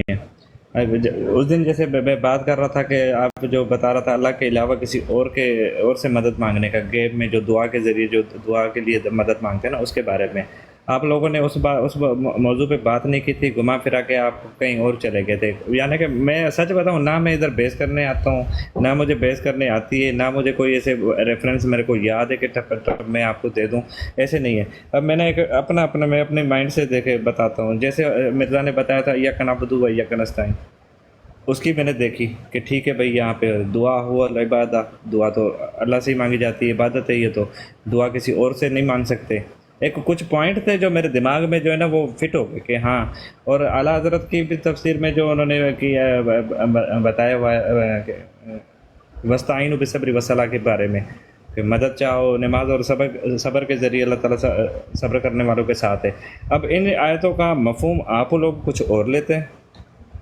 ہے۔ اس دن جیسے میں بات کر رہا تھا کہ آپ جو بتا رہا تھا اللہ کے علاوہ کسی اور سے مدد مانگنے کا، غیب میں جو دعا کے ذریعے جو دعا کے لیے مدد مانگتے ہیں نا، اس کے بارے میں آپ لوگوں نے اس موضوع پہ بات نہیں کی تھی، گھما پھرا کے آپ کہیں اور چلے گئے تھے۔ یعنی کہ میں سچ بتاؤں، نہ میں ادھر بحث کرنے آتا ہوں، نہ مجھے بحث کرنے آتی ہے، نہ مجھے کوئی ایسے ریفرنس میرے کو یاد ہے کہ ٹپ میں آپ کو دے دوں، ایسے نہیں ہے۔ اب میں نے ایک میں اپنے مائنڈ سے دیکھے بتاتا ہوں، جیسے مرزا نے بتایا تھا ایاک نعبد و ایاک نستعین، اس کی میں نے دیکھی کہ ٹھیک ہے بھائی، یہاں پہ دعا ہوا العبادہ، دعا تو اللہ سے ہی مانگی جاتی ہے، عبادت ہے یہ، تو دعا کسی اور سے نہیں مانگ سکتے۔ ایک کچھ پوائنٹ تھے جو میرے دماغ میں جو ہے نا وہ فٹ ہو گئے کہ ہاں، اور اعلیٰ حضرت کی بھی تفسیر میں جو انہوں نے بتایا ہوا ہے وستعینوا بالصبر والصلاۃ کے بارے میں، کہ مدد چاہو نماز اور صبر کے ذریعے، اللہ تعالیٰ صبر کرنے والوں کے ساتھ ہے۔ اب ان آیتوں کا مفہوم آپ لوگ کچھ اور لیتے ہیں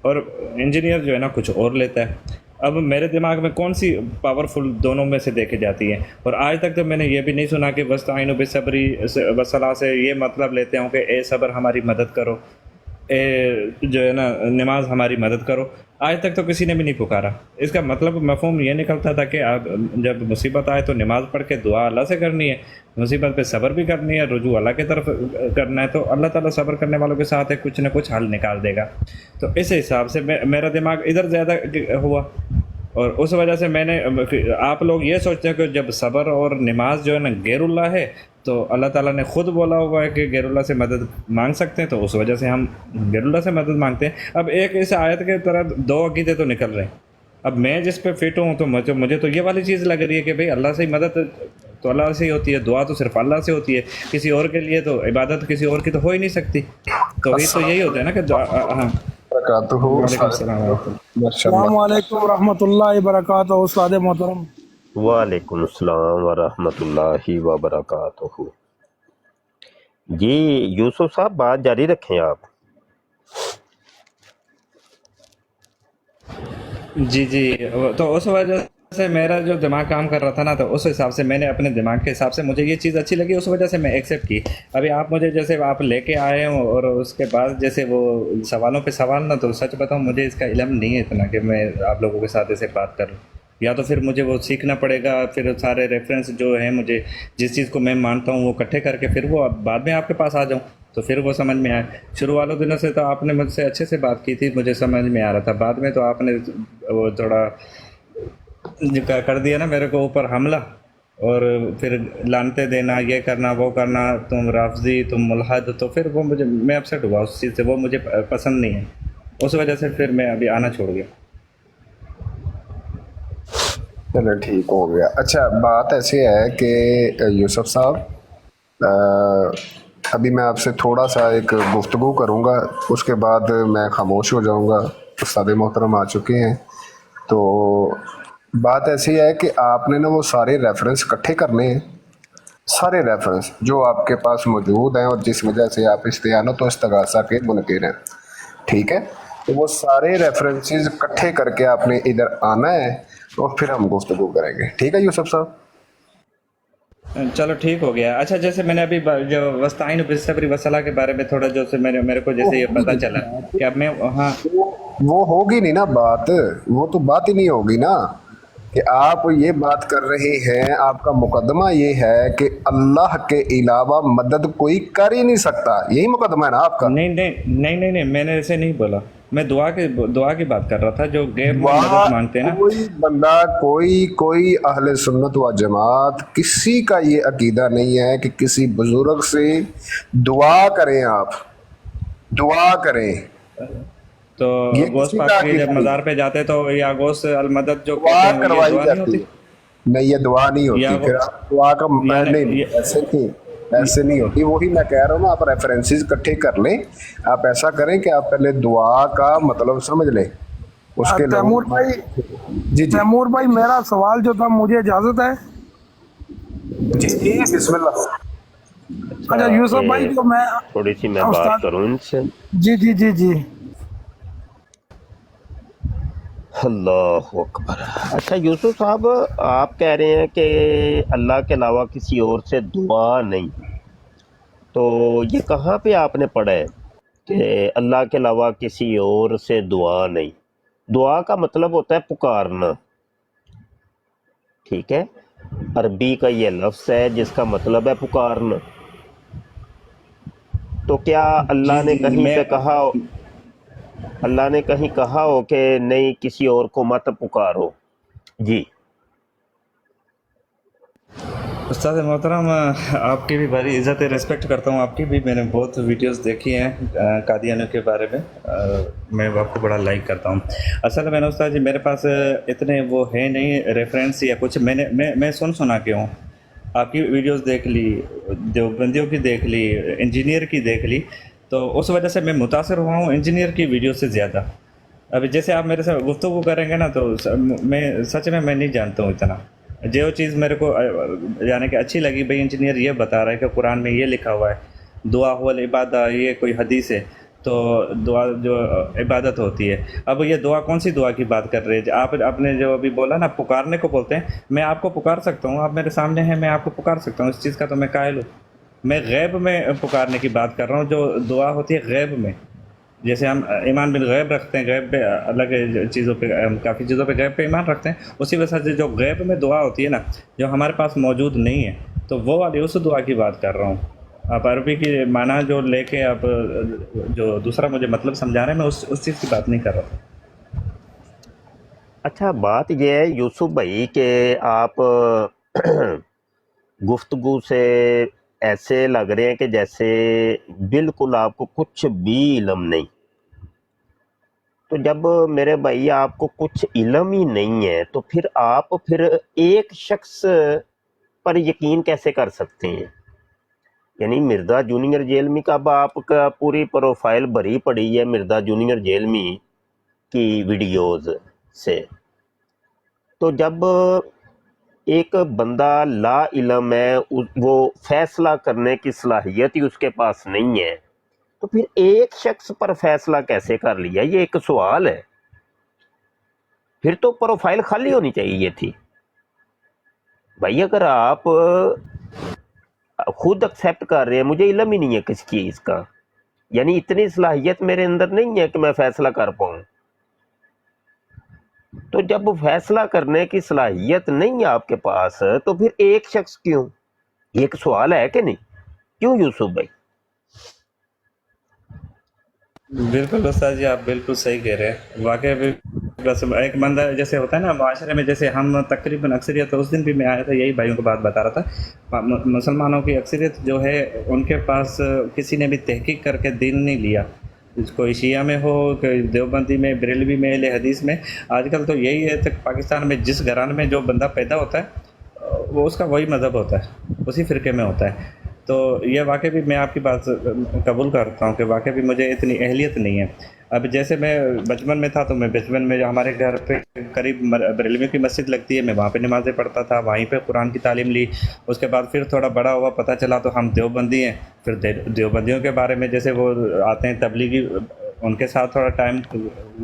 اور انجینئر جو ہے نا کچھ اور لیتا ہے۔ اب میرے دماغ میں کون سی پاورفل دونوں میں سے دیکھی جاتی ہے؟ اور آج تک تو میں نے یہ بھی نہیں سنا کہ وستعینوا بالصبر والصلاۃ سے یہ مطلب لیتے ہوں کہ اے صبر ہماری مدد کرو، اے جو ہے نا نماز ہماری مدد کرو۔ آج تک تو کسی نے بھی نہیں پکارا۔ اس کا مطلب مفہوم یہ نکلتا تھا کہ آپ جب مصیبت آئے تو نماز پڑھ کے دعا اللہ سے کرنی ہے، مصیبت پہ صبر بھی کرنی ہے، رجوع اللہ کی طرف کرنا ہے، تو اللہ تعالیٰ صبر کرنے والوں کے ساتھ ہے، کچھ نہ کچھ حل نکال دے گا۔ تو اس حساب سے میرا دماغ ادھر زیادہ ہوا، اور اس وجہ سے میں نے، آپ لوگ یہ سوچتے ہیں کہ جب صبر اور نماز جو ہے نا غیر اللہ ہے، تو اللہ تعالیٰ نے خود بولا ہوا ہے کہ غیر اللہ سے مدد مانگ سکتے ہیں، تو اس وجہ سے ہم غیر اللہ سے مدد مانگتے ہیں۔ اب ایک اس آیت کے طرح دو عقیدے تو نکل رہے ہیں۔ اب میں جس پہ فٹ ہوں تو مجھے تو یہ والی چیز لگ رہی ہے کہ بھئی اللہ سے ہی مدد تو اللہ سے ہی ہوتی ہے، دعا تو صرف اللہ سے ہوتی ہے، کسی اور کے لیے تو عبادت کسی اور کی تو ہو ہی نہیں سکتی۔ توحید تو یہی ہوتا ہے نا کہ ہاں۔ وعلیکم السلام ورحمۃ اللہ۔ السلام علیکم ورحمۃ اللہ وبرکاتہ استاد محترم۔ وعلیکم السلام ورحمۃ اللہ وبرکاتہ۔ جی یوسف صاحب بات جاری رکھیں آپ۔ جی تو اس وجہ سے میرا جو دماغ کام کر رہا تھا نا، تو اس حساب سے میں نے اپنے دماغ کے حساب سے مجھے یہ چیز اچھی لگی، اس وجہ سے میں ایکسیپٹ کی۔ ابھی آپ مجھے جیسے آپ لے کے آئے ہوں اور اس کے بعد جیسے وہ سوالوں پہ سوال نا، تو سچ بتاؤں مجھے اس کا علم نہیں ہے اتنا کہ میں آپ لوگوں کے ساتھ ایسے بات کروں، یا تو پھر مجھے وہ سیکھنا پڑے گا، پھر سارے ریفرنس جو ہیں مجھے جس چیز کو میں مانتا ہوں وہ اکٹھے کر کے پھر وہ بعد میں آپ کے پاس آ جاؤں تو پھر وہ سمجھ میں آئے۔ شروع والوں دنوں سے تو آپ نے مجھ سے اچھے سے بات کی تھی، مجھے سمجھ میں آ رہا تھا، بعد میں تو آپ نے وہ تھوڑا کر دیا نا میرے کو اوپر حملہ، اور پھر لانتے دینا، یہ کرنا وہ کرنا، تم رافضی تم ملحد، تو پھر وہ میں اپسیٹ ہوا اس چیز سے، وہ مجھے پسند نہیں ہے، اس وجہ سے پھر میں ابھی آنا چھوڑ گیا۔ چلو ٹھیک ہو گیا۔ اچھا بات ایسی ہے کہ یوسف صاحب، ابھی میں آپ سے تھوڑا سا ایک گفتگو کروں گا، اس کے بعد میں خاموش ہو جاؤں گا۔ استاد محترم آ چکے ہیں، تو بات ایسی ہے کہ آپ نے نا وہ سارے ریفرنس اکٹھے کرنے ہیں، سارے ریفرنس جو آپ کے پاس موجود ہیں اور جس وجہ سے آپ استعانت و استغاثہ کے منکر ہیں، ٹھیک ہے؟ تو وہ سارے ریفرنسز اکٹھے کر کے آپ نے ادھر آنا ہے اور پھر ہم گفتگو کریں گے، ٹھیک ہے یوسف صاحب؟ چلو ٹھیک ہو گیا۔ اچھا جیسے میں نے ابھی جو وستعینوا بالصبر والصلاۃ کے بارے میں تھوڑا جو سے میرے کو جیسے یہ پتہ چلا کہ اب میں ہاں وہ ہوگی نہیں نا بات، وہ تو بات ہی نہیں ہوگی نا کہ آپ یہ بات کر رہے ہیں۔ آپ کا مقدمہ یہ ہے کہ اللہ کے علاوہ مدد کوئی کر ہی نہیں سکتا، یہی مقدمہ ہے نا آپ کا؟ نہیں، میں نے ایسے نہیں بولا، میں دعا کی بات کر رہا تھا، جو غیب میں مدد مانگتے ہیں نا۔ کوئی بندہ کوئی اہل سنت و جماعت کسی کا یہ عقیدہ نہیں ہے کہ کسی بزرگ سے دعا کریں، آپ دعا کریں، تو یہ غوث کسی پاک کا کے عقیدہ جب نہیں مزار پہ جاتے تو یا غوث المدد جو کہتے دعا ہیں وہ یہ کروائی دعا نہیں جاتی، ہوتی؟ نہیں یہ دعا نہیں یا ہوتی، وہ پھر آپ دعا کا نہیں ایسے نہیں ہوتی، وہی میں کہہ رہا ہوں نا، آپ ریفرنسز اکٹھے کر لیں۔ آپ ایسا کریں کہ آپ پہلے دعا کا مطلب سمجھ لیں، اس کے تیمور لوگ بھائی، جی تیمور بھائی میرا سوال جو تھا، مجھے اجازت ہے؟ جی بسم اللہ۔ اچھا یوسف بھائی، جو میں تھوڑی سی میں بات استاد، کروں ان سے۔ جی اللہ اکبر۔ اچھا یوسف صاحب، آپ کہہ رہے ہیں کہ اللہ کے علاوہ کسی اور سے دعا نہیں، تو یہ کہاں پہ آپ نے پڑھا ہے؟ کہ اللہ کے علاوہ کسی اور سے دعا نہیں. دعا کا مطلب ہوتا ہے پکارنا، ٹھیک ہے. عربی کا یہ لفظ ہے جس کا مطلب ہے پکارنا. تو کیا جی اللہ نے جی کہیں میں پہ کہا ہو، اللہ نے کہیں کہا ہو کہ نہیں کسی اور کو مت پکارو؟ جی استاد محترم، آپ کی بھی بڑی عزت ریسپیکٹ کرتا ہوں. آپ کی بھی میں نے بہت ویڈیوز دیکھی ہیں قادیانیوں کے بارے میں. میں آپ کو بڑا لائک کرتا ہوں. اصل میں نے استاد جی میرے پاس اتنے وہ ہے نہیں ریفرنس یا کچھ. میں سنا کے ہوں. آپ کی ویڈیوز دیکھ لی، دیوبندیوں کی دیکھ لی، انجینئر کی دیکھ لی، تو اس وجہ سے میں متاثر ہوا ہوں انجینئر کی ویڈیو سے زیادہ. ابھی جیسے آپ میرے سے گفتگو کریں گے نا تو میں سچ میں نہیں جانتا ہوں اتنا. جو چیز میرے کو یعنی کہ اچھی لگی، بھئی انجینئر یہ بتا رہا ہے کہ قرآن میں یہ لکھا ہوا ہے دعا هو العبادہ، یہ کوئی حدیث ہے، تو دعا جو عبادت ہوتی ہے. اب یہ دعا کون سی دعا کی بات کر رہے ہیں؟ آپ نے جو ابھی بولا نا پکارنے کو بولتے ہیں، میں آپ کو پکار سکتا ہوں، آپ میرے سامنے ہیں، میں آپ کو پکار سکتا ہوں، اس چیز کا تو میں قائل ہوں. میں غیب میں پکارنے کی بات کر رہا ہوں، جو دعا ہوتی ہے غیب میں. جیسے ہم ایمان بالغیب رکھتے ہیں، غیب پہ الگ چیزوں پہ، کافی چیزوں پہ غیب پہ ایمان رکھتے ہیں، اسی وجہ سے جو غیب میں دعا ہوتی ہے نا، جو ہمارے پاس موجود نہیں ہے، تو وہ والی اس دعا کی بات کر رہا ہوں. آپ عربی کی معنی جو لے کے آپ جو دوسرا مجھے مطلب سمجھا رہے ہیں، میں اس چیز کی بات نہیں کر رہا. اچھا، بات یہ ہے یوسف بھائی کہ آپ گفتگو سے ایسے لگ رہے ہیں کہ جیسے بالکل آپ کو کچھ بھی علم نہیں. تو جب میرے بھائی آپ کو کچھ علم ہی نہیں ہے تو پھر آپ ایک شخص پر یقین کیسے کر سکتے ہیں؟ یعنی مرزا جونیئر جیلمی کا اب آپ کا پوری پروفائل بھری پڑی ہے مرزا جونیئر جیلمی کی ویڈیوز سے. تو جب ایک بندہ لا علم ہے، وہ فیصلہ کرنے کی صلاحیت ہی اس کے پاس نہیں ہے، تو پھر ایک شخص پر فیصلہ کیسے کر لیا؟ یہ ایک سوال ہے. پھر تو پروفائل خالی ہونی چاہیے تھی بھائی. اگر آپ خود ایکسیپٹ کر رہے ہیں مجھے علم ہی نہیں ہے کس چیز کا، یعنی اتنی صلاحیت میرے اندر نہیں ہے کہ میں فیصلہ کر پاؤں، تو جب فیصلہ کرنے کی صلاحیت نہیں ہے آپ کے پاس تو پھر ایک شخص کیوں؟ یہ ایک سوال ہے کہ نہیں؟ کیوں یوسف بھائی؟ بالکل استاد جی، آپ بالکل صحیح کہہ رہے ہیں. واقعی بھی بس ایک بندہ جیسے ہوتا ہے نا معاشرے میں، جیسے ہم تقریباً اکثریت، اس دن بھی میں آیا تھا یہی بھائیوں کو بات بتا رہا تھا، مسلمانوں کی اکثریت جو ہے ان کے پاس کسی نے بھی تحقیق کر کے دین نہیں لیا. کوئی شیعہ میں ہو، کوئی دیوبندی میں، بریلوی میں، اہل حدیث میں. آج کل تو یہی ہے کہ پاکستان میں جس گھرانے میں جو بندہ پیدا ہوتا ہے وہ اس کا وہی مذہب ہوتا ہے، اسی فرقے میں ہوتا ہے. تو یہ واقعی بھی میں آپ کی بات قبول کرتا ہوں کہ واقعی بھی مجھے اتنی اہلیت نہیں ہے. اب جیسے میں بچپن میں تھا تو میں بچپن میں ہمارے گھر پہ قریب بریلوی کی مسجد لگتی ہے، میں وہاں پہ نمازیں پڑھتا تھا، وہیں پہ قرآن کی تعلیم لی. اس کے بعد پھر تھوڑا بڑا ہوا، پتہ چلا تو ہم دیوبندی ہیں. پھر دیوبندیوں کے بارے میں جیسے وہ آتے ہیں تبلیغی، ان کے ساتھ تھوڑا ٹائم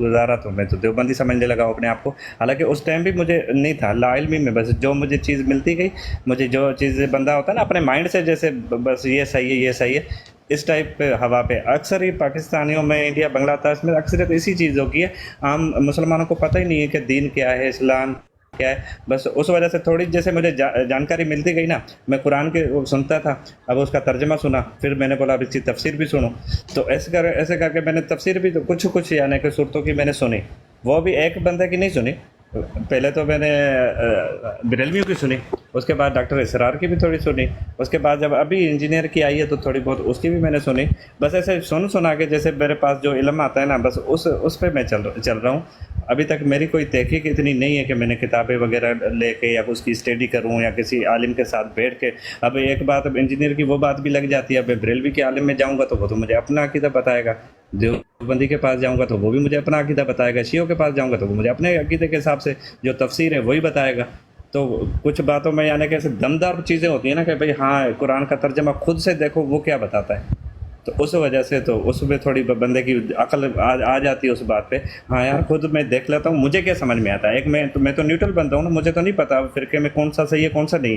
گزارا تو میں تو دیوبندی سمجھنے لگا اپنے آپ کو. حالانکہ اس ٹائم بھی مجھے نہیں تھا، لا علمی میں بس جو مجھے چیز ملتی گئی، مجھے جو چیز بندہ ہوتا ہے نا اپنے مائنڈ سے، جیسے بس یہ صحیح ہے یہ صحیح ہے، اس ٹائپ پہ ہوا پہ. اکثر ہی پاکستانیوں میں، انڈیا بنگلہ دیش میں اکثریت اسی چیزوں کی ہے. عام مسلمانوں کو پتہ ہی نہیں ہے کہ دین کیا ہے، اسلام کیا ہے. بس اس وجہ سے تھوڑی جیسے مجھے جانکاری ملتی گئی نا، میں قرآن کے سنتا تھا، اب اس کا ترجمہ سنا، پھر میں نے بولا اب اس کی تفسیر بھی سنوں. تو ایسے کر کے میں نے تفسیر بھی کچھ یعنی کہ صورتوں کی میں نے سنی. وہ بھی ایک بندے کی نہیں سنی، پہلے تو میں نے بریلویوں کی سنی، اس کے بعد ڈاکٹر اسرار کی بھی تھوڑی سنی، اس کے بعد جب ابھی انجینئر کی آئی ہے تو تھوڑی بہت اس کی بھی میں نے سنی. بس ایسے سنا کے جیسے میرے پاس جو علم آتا ہے نا، بس اس پہ میں چل رہا ہوں. ابھی تک میری کوئی تحقیق اتنی نہیں ہے کہ میں نے کتابیں وغیرہ لے کے یا اس کی اسٹڈی کروں یا کسی عالم کے ساتھ بیٹھ کے. اب ایک بات، اب انجینئر کی وہ بات بھی لگ جاتی ہے. اب بریلوی کے عالم میں جاؤں گا تو وہ تو مجھے اپنا عقیدہ بتائے گا، دیوبندی کے پاس جاؤں گا تو وہ بھی مجھے اپنا عقیدہ بتائے گا، شیعوں کے پاس جاؤں گا تو وہ مجھے اپنے عقیدے کے حساب سے جو تفسیر ہے وہی بتائے گا. تو کچھ باتوں میں یعنی کہ ایسے دمدار چیزیں ہوتی ہیں نا کہ بھئی ہاں قرآن کا ترجمہ خود سے دیکھو وہ کیا بتاتا ہے. تو اس وجہ سے تو اس میں تھوڑی بندے کی عقل آ جاتی ہے اس بات پہ. ہاں یار خود میں دیکھ لیتا ہوں، مجھے کیا سمجھ میں آتا ہے. ایک میں تو نیوٹرل بنتا ہوں نا، مجھے تو نہیں پتا فرقے میں کون سا صحیح ہے کون سا نہیں.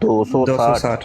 260।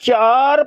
4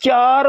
4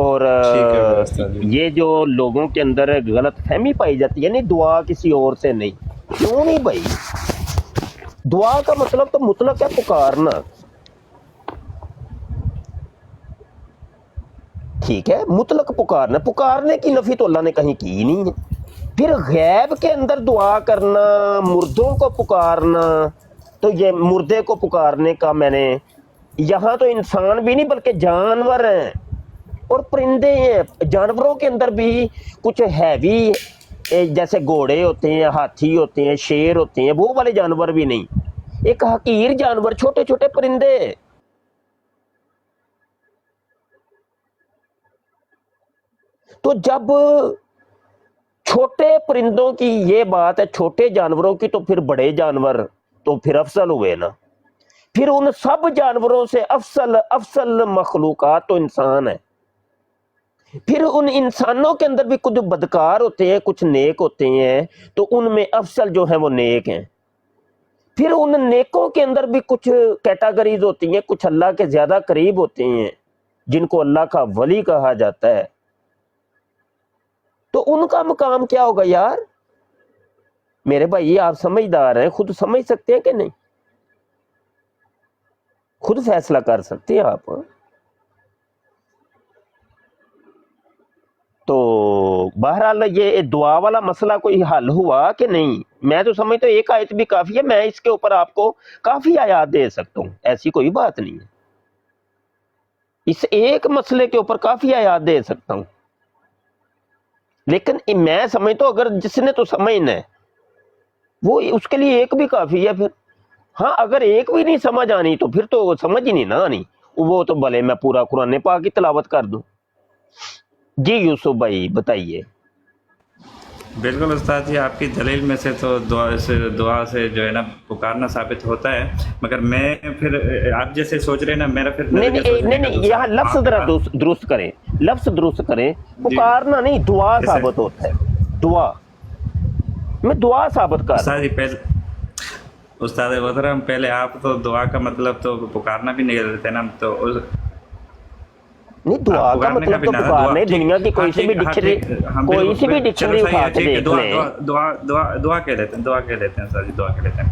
اور ٹھیک ہے استاد جی. یہ جو لوگوں کے اندر غلط فہمی پائی جاتی ہے نہیں دعا کسی اور سے نہیں، کیوں نہیں بھائی؟ دعا کا مطلب تو مطلق ہے پکارنا، ٹھیک ہے، مطلق پکارنا، پکارنے کی نفی تو اللہ نے کہیں کی ہی نہیں ہے۔ پھر غیب کے اندر دعا کرنا، مردوں کو پکارنا، تو یہ مردے کو پکارنے کا میں نے یہاں تو انسان بھی نہیں بلکہ جانور ہیں اور پرندے ہیں، جانوروں کے اندر بھی کچھ ہیوی جیسے گھوڑے ہوتے ہیں، ہاتھی ہوتے ہیں، شیر ہوتے ہیں، وہ والے جانور بھی نہیں، ایک حقیر جانور، چھوٹے چھوٹے پرندے۔ تو جب چھوٹے پرندوں کی یہ بات ہے، چھوٹے جانوروں کی، تو پھر بڑے جانور تو پھر افضل ہوئے نا، پھر ان سب جانوروں سے افضل مخلوقات تو انسان ہے۔ پھر ان انسانوں کے اندر بھی کچھ بدکار ہوتے ہیں، کچھ نیک ہوتے ہیں، تو ان میں افضل جو ہیں وہ نیک ہیں۔ پھر ان نیکوں کے اندر بھی کچھ کیٹاگریز ہوتی ہیں، کچھ اللہ کے زیادہ قریب ہوتے ہیں جن کو اللہ کا ولی کہا جاتا ہے، تو ان کا مقام کیا ہوگا یار؟ میرے بھائی آپ سمجھدار ہیں، خود سمجھ سکتے ہیں کہ نہیں؟ خود فیصلہ کر سکتے ہیں آپ۔ تو بہرحال یہ دعا والا مسئلہ کوئی حل ہوا کہ نہیں؟ میں تو سمجھتا ہوں ایک آیت بھی کافی ہے، میں اس کے اوپر آپ کو کافی آیات دے سکتا ہوں، ایسی کوئی بات نہیں ہے، اس ایک مسئلے کے اوپر کافی آیات دے سکتا ہوں، لیکن میں سمجھتا ہوں اگر جس نے تو سمجھنا ہے وہ اس کے لیے ایک بھی کافی ہے۔ پھر ہاں اگر ایک بھی نہیں سمجھ آنی تو پھر تو سمجھ ہی نہیں نہ آنی، وہ تو بھلے میں پورا قرآن پاک کی تلاوت کر دوں۔ جی یوسف بھائی بتائیے۔ بالکل استاد جی، آپ کی دلیل میں سے تو دعا سے جو ہے نا پکارنا ثابت ہوتا ہے، مگر میں پھر آپ جیسے سوچ رہے ہیں نا، میرا پھر نہیں یہاں لفظ ذرا درست کریں، لفظ درست کریں، پکارنا نہیں، دعا ثابت ہوتا ہے، دعا میں دعا ثابت کر رہا ہوں۔ استاد جی پہلے استاد محترم پہلے آپ تو دعا کا مطلب تو پکارنا بھی نہیں لیتے نا، تو نہیں دعا کا مطلب تو پکار نہیں، دنیا کی کوئی سی بھی ڈکشنری اٹھا کے دیکھ لیں، دعا کہہ لیتے ہیں سر جی، دعا کہہ لیتے ہیں۔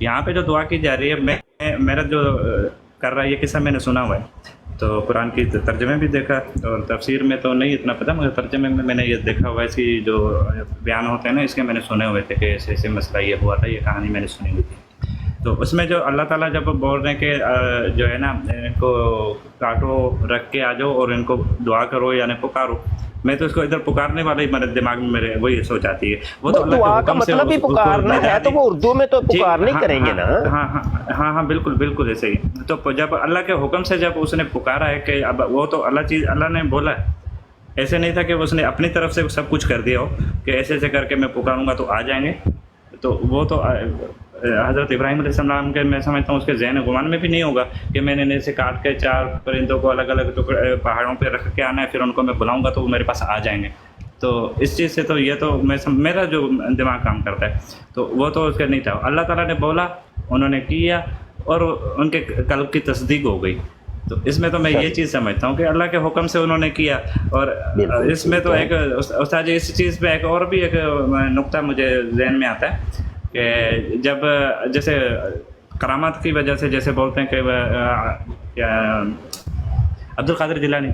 یہاں پہ جو دعا کی جا رہی ہے، میرا جو کر رہا ہے یہ قصہ میں نے سنا ہوا ہے، تو قرآن کی ترجمے بھی دیکھا اور تفسیر میں تو نہیں اتنا پتہ، مگر ترجمے میں نے یہ دیکھا ہوا، ایسی جو بیان ہوتے ہیں نا اس کے میں نے سنے ہوئے تھے کہ ایسے ایسے مسئلہ یہ ہوا تھا، یہ کہانی میں نے سنی ہوئی تھی۔ تو اس میں جو اللہ تعالیٰ جب بول رہے ہیں کہ جو ہے نا ان کو کاٹو رکھ کے آ جاؤ اور ان کو دعا کرو یعنی پکارو، میں تو اس کو ادھر پکارنے والا ہی میرے دماغ میں میرے وہی سوچ آتی ہے، وہ تو اللہ دعا کے کا حکم سے مطلب ہی پکارنا ہے، تو وہ اردو میں تو پکار نہیں کریں گے نا۔ ہاں بالکل ایسے ہی۔ تو جب اللہ کے حکم سے جب اس نے پکارا ہے کہ اب وہ تو اللہ نے بولا ہے، ایسے نہیں تھا کہ اس نے اپنی طرف سے سب کچھ کر دیا ہو کہ ایسے ایسے کر کے میں پکاروں گا تو آ جائیں گے، تو وہ تو حضرت ابراہیم علیہ السلام کے میں سمجھتا ہوں اس کے ذہن گمان میں بھی نہیں ہوگا کہ میں نے اسے کاٹ کے 4 پرندوں کو الگ الگ ٹکڑے پہاڑوں پہ رکھ کے آنا ہے، پھر ان کو میں بلاؤں گا تو وہ میرے پاس آ جائیں گے۔ تو اس چیز سے تو یہ تو میرا جو دماغ کام کرتا ہے، تو وہ تو اس کا نہیں تھا، اللہ تعالیٰ نے بولا، انہوں نے کیا اور ان کے قلب کی تصدیق ہو گئی۔ تو اس میں تو میں یہ چیز سمجھتا ہوں کہ اللہ کے حکم سے انہوں نے کیا۔ اور اس میں تو ایک استاد جی اس چیز پہ ایک اور بھی ایک نقطہ مجھے ذہن میں آتا ہے کہ جب جیسے کرامات کی وجہ سے جیسے بولتے ہیں کہ عبد القادر جیلانی،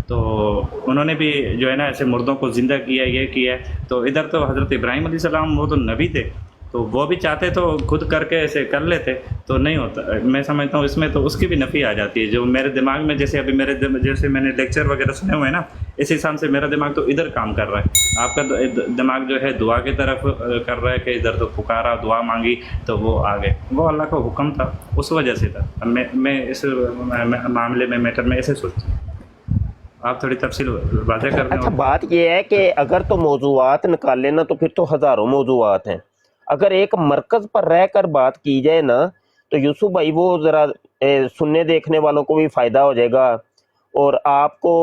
تو انہوں نے بھی جو ہے نا ایسے مردوں کو زندہ کیا، یہ کیا ہے، تو ادھر تو حضرت ابراہیم علیہ السلام وہ تو نبی تھے، تو وہ بھی چاہتے تو خود کر کے ایسے کر لیتے، تو نہیں ہوتا۔ میں سمجھتا ہوں اس میں تو اس کی بھی نفی آ جاتی ہے، جو میرے دماغ میں جیسے ابھی جیسے میں نے لیکچر وغیرہ سنے ہوئے ہیں نا، اس حساب سے میرا دماغ تو ادھر کام کر رہا ہے، آپ کا دماغ جو ہے دعا کی طرف کر رہا ہے کہ ادھر تو پکارا، دعا مانگی تو وہ آ گئے، وہ اللہ کا حکم تھا، اس وجہ سے تھا۔ میں اس معاملے میں میٹر میں ایسے سوچتا ہوں، آپ تھوڑی تفصیل واضح کر دیں۔ اچھا بات یہ ہے کہ اگر تو موضوعات نکال لینا تو پھر تو ہزاروں موضوعات ہیں، اگر ایک مرکز پر رہ کر بات کی جائے نا تو یوسف بھائی وہ ذرا سننے دیکھنے والوں کو بھی فائدہ ہو جائے گا اور آپ کو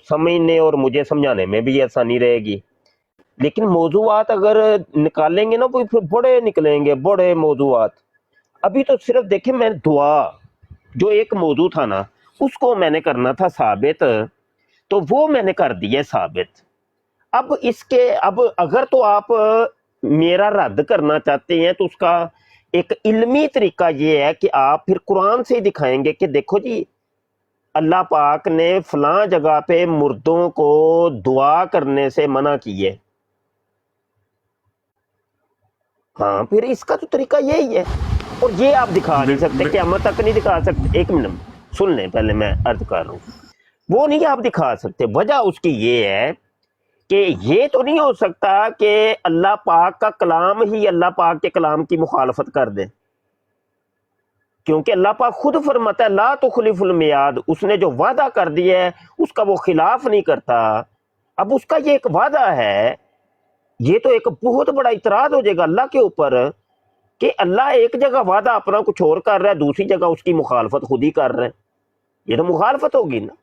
سمجھنے اور مجھے سمجھانے میں بھی آسانی رہے گی۔ لیکن موضوعات اگر نکالیں گے نا تو پھر بڑے نکلیں گے، بڑے موضوعات۔ ابھی تو صرف دیکھیں میں دعا جو ایک موضوع تھا نا اس کو میں نے کرنا تھا ثابت تو وہ میں نے کر دی ہے ثابت. اب اس کے اب اگر تو آپ میرا رد کرنا چاہتے ہیں تو اس کا ایک علمی طریقہ یہ ہے کہ آپ پھر قرآن سے ہی دکھائیں گے کہ دیکھو جی اللہ پاک نے فلاں جگہ پہ مردوں کو دعا کرنے سے منع کی ہے. ہاں پھر اس کا تو طریقہ یہی ہے. اور یہ آپ دکھا نہیں سکتے, قیامت تک نہیں دکھا سکتے. ایک منٹ سن لیں پہلے, میں عرض کر رہا ہوں. وہ نہیں آپ دکھا سکتے. وجہ اس کی یہ ہے کہ یہ تو نہیں ہو سکتا کہ اللہ پاک کا کلام ہی اللہ پاک کے کلام کی مخالفت کر دے, کیونکہ اللہ پاک خود فرماتا ہے لا تخلف المیعاد. اس نے جو وعدہ کر دیا ہے اس کا وہ خلاف نہیں کرتا. اب اس کا یہ ایک وعدہ ہے, یہ تو ایک بہت بڑا اعتراض ہو جائے گا اللہ کے اوپر کہ اللہ ایک جگہ وعدہ اپنا کچھ اور کر رہا ہے, دوسری جگہ اس کی مخالفت خود ہی کر رہے ہیں. یہ تو مخالفت ہوگی نا.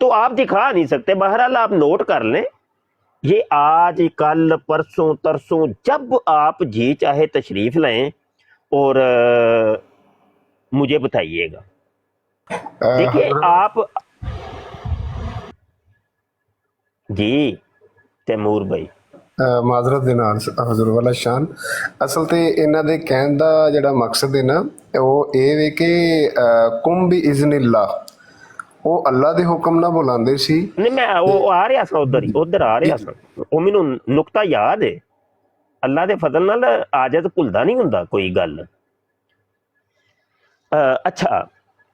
تو آپ دکھا نہیں سکتے. بہرحال آپ نوٹ کر لیں, یہ آج کل پرسوں ترسوں جب آپ جی چاہے تشریف لیں اور مجھے بتائیے گا. دیکھیے آپ جی تیمور بھائی معذرت ਦੇ ਨਾਲ ਹਜ਼ੂਰ ਵਾਲਾ ਸ਼ਾਨ, ਅਸਲ ਤੇ ਇਹਨਾਂ ਦੇ ਕਹਿਣ ਦਾ ਜਿਹੜਾ ਮਕਸਦ ਹੈ ਨਾ ਉਹ ਇਹ ਵੇ ਕਿ ਕੁਮ ਵੀ ਇਜ਼ਨਿਲlah, ਉਹ ਅੱਲਾ ਦੇ ਹੁਕਮ ਨਾਲ ਬੁਲਾਉਂਦੇ ਸੀ. ਨਹੀਂ ਮੈਂ ਉਹ ਆ ਰਿਹਾ ਸਾਂ ਉਧਰ ਆ ਰਿਹਾ ਸਾਂ. ਉਹ ਮੈਨੂੰ ਨੁਕਤਾ ਯਾਦ ਹੈ. ਅੱਲਾ ਦੇ ਫਜ਼ਲ ਨਾਲ ਆਜਤ ਭੁੱਲਦਾ ਨਹੀਂ ਹੁੰਦਾ ਕੋਈ ਗੱਲ. اچھا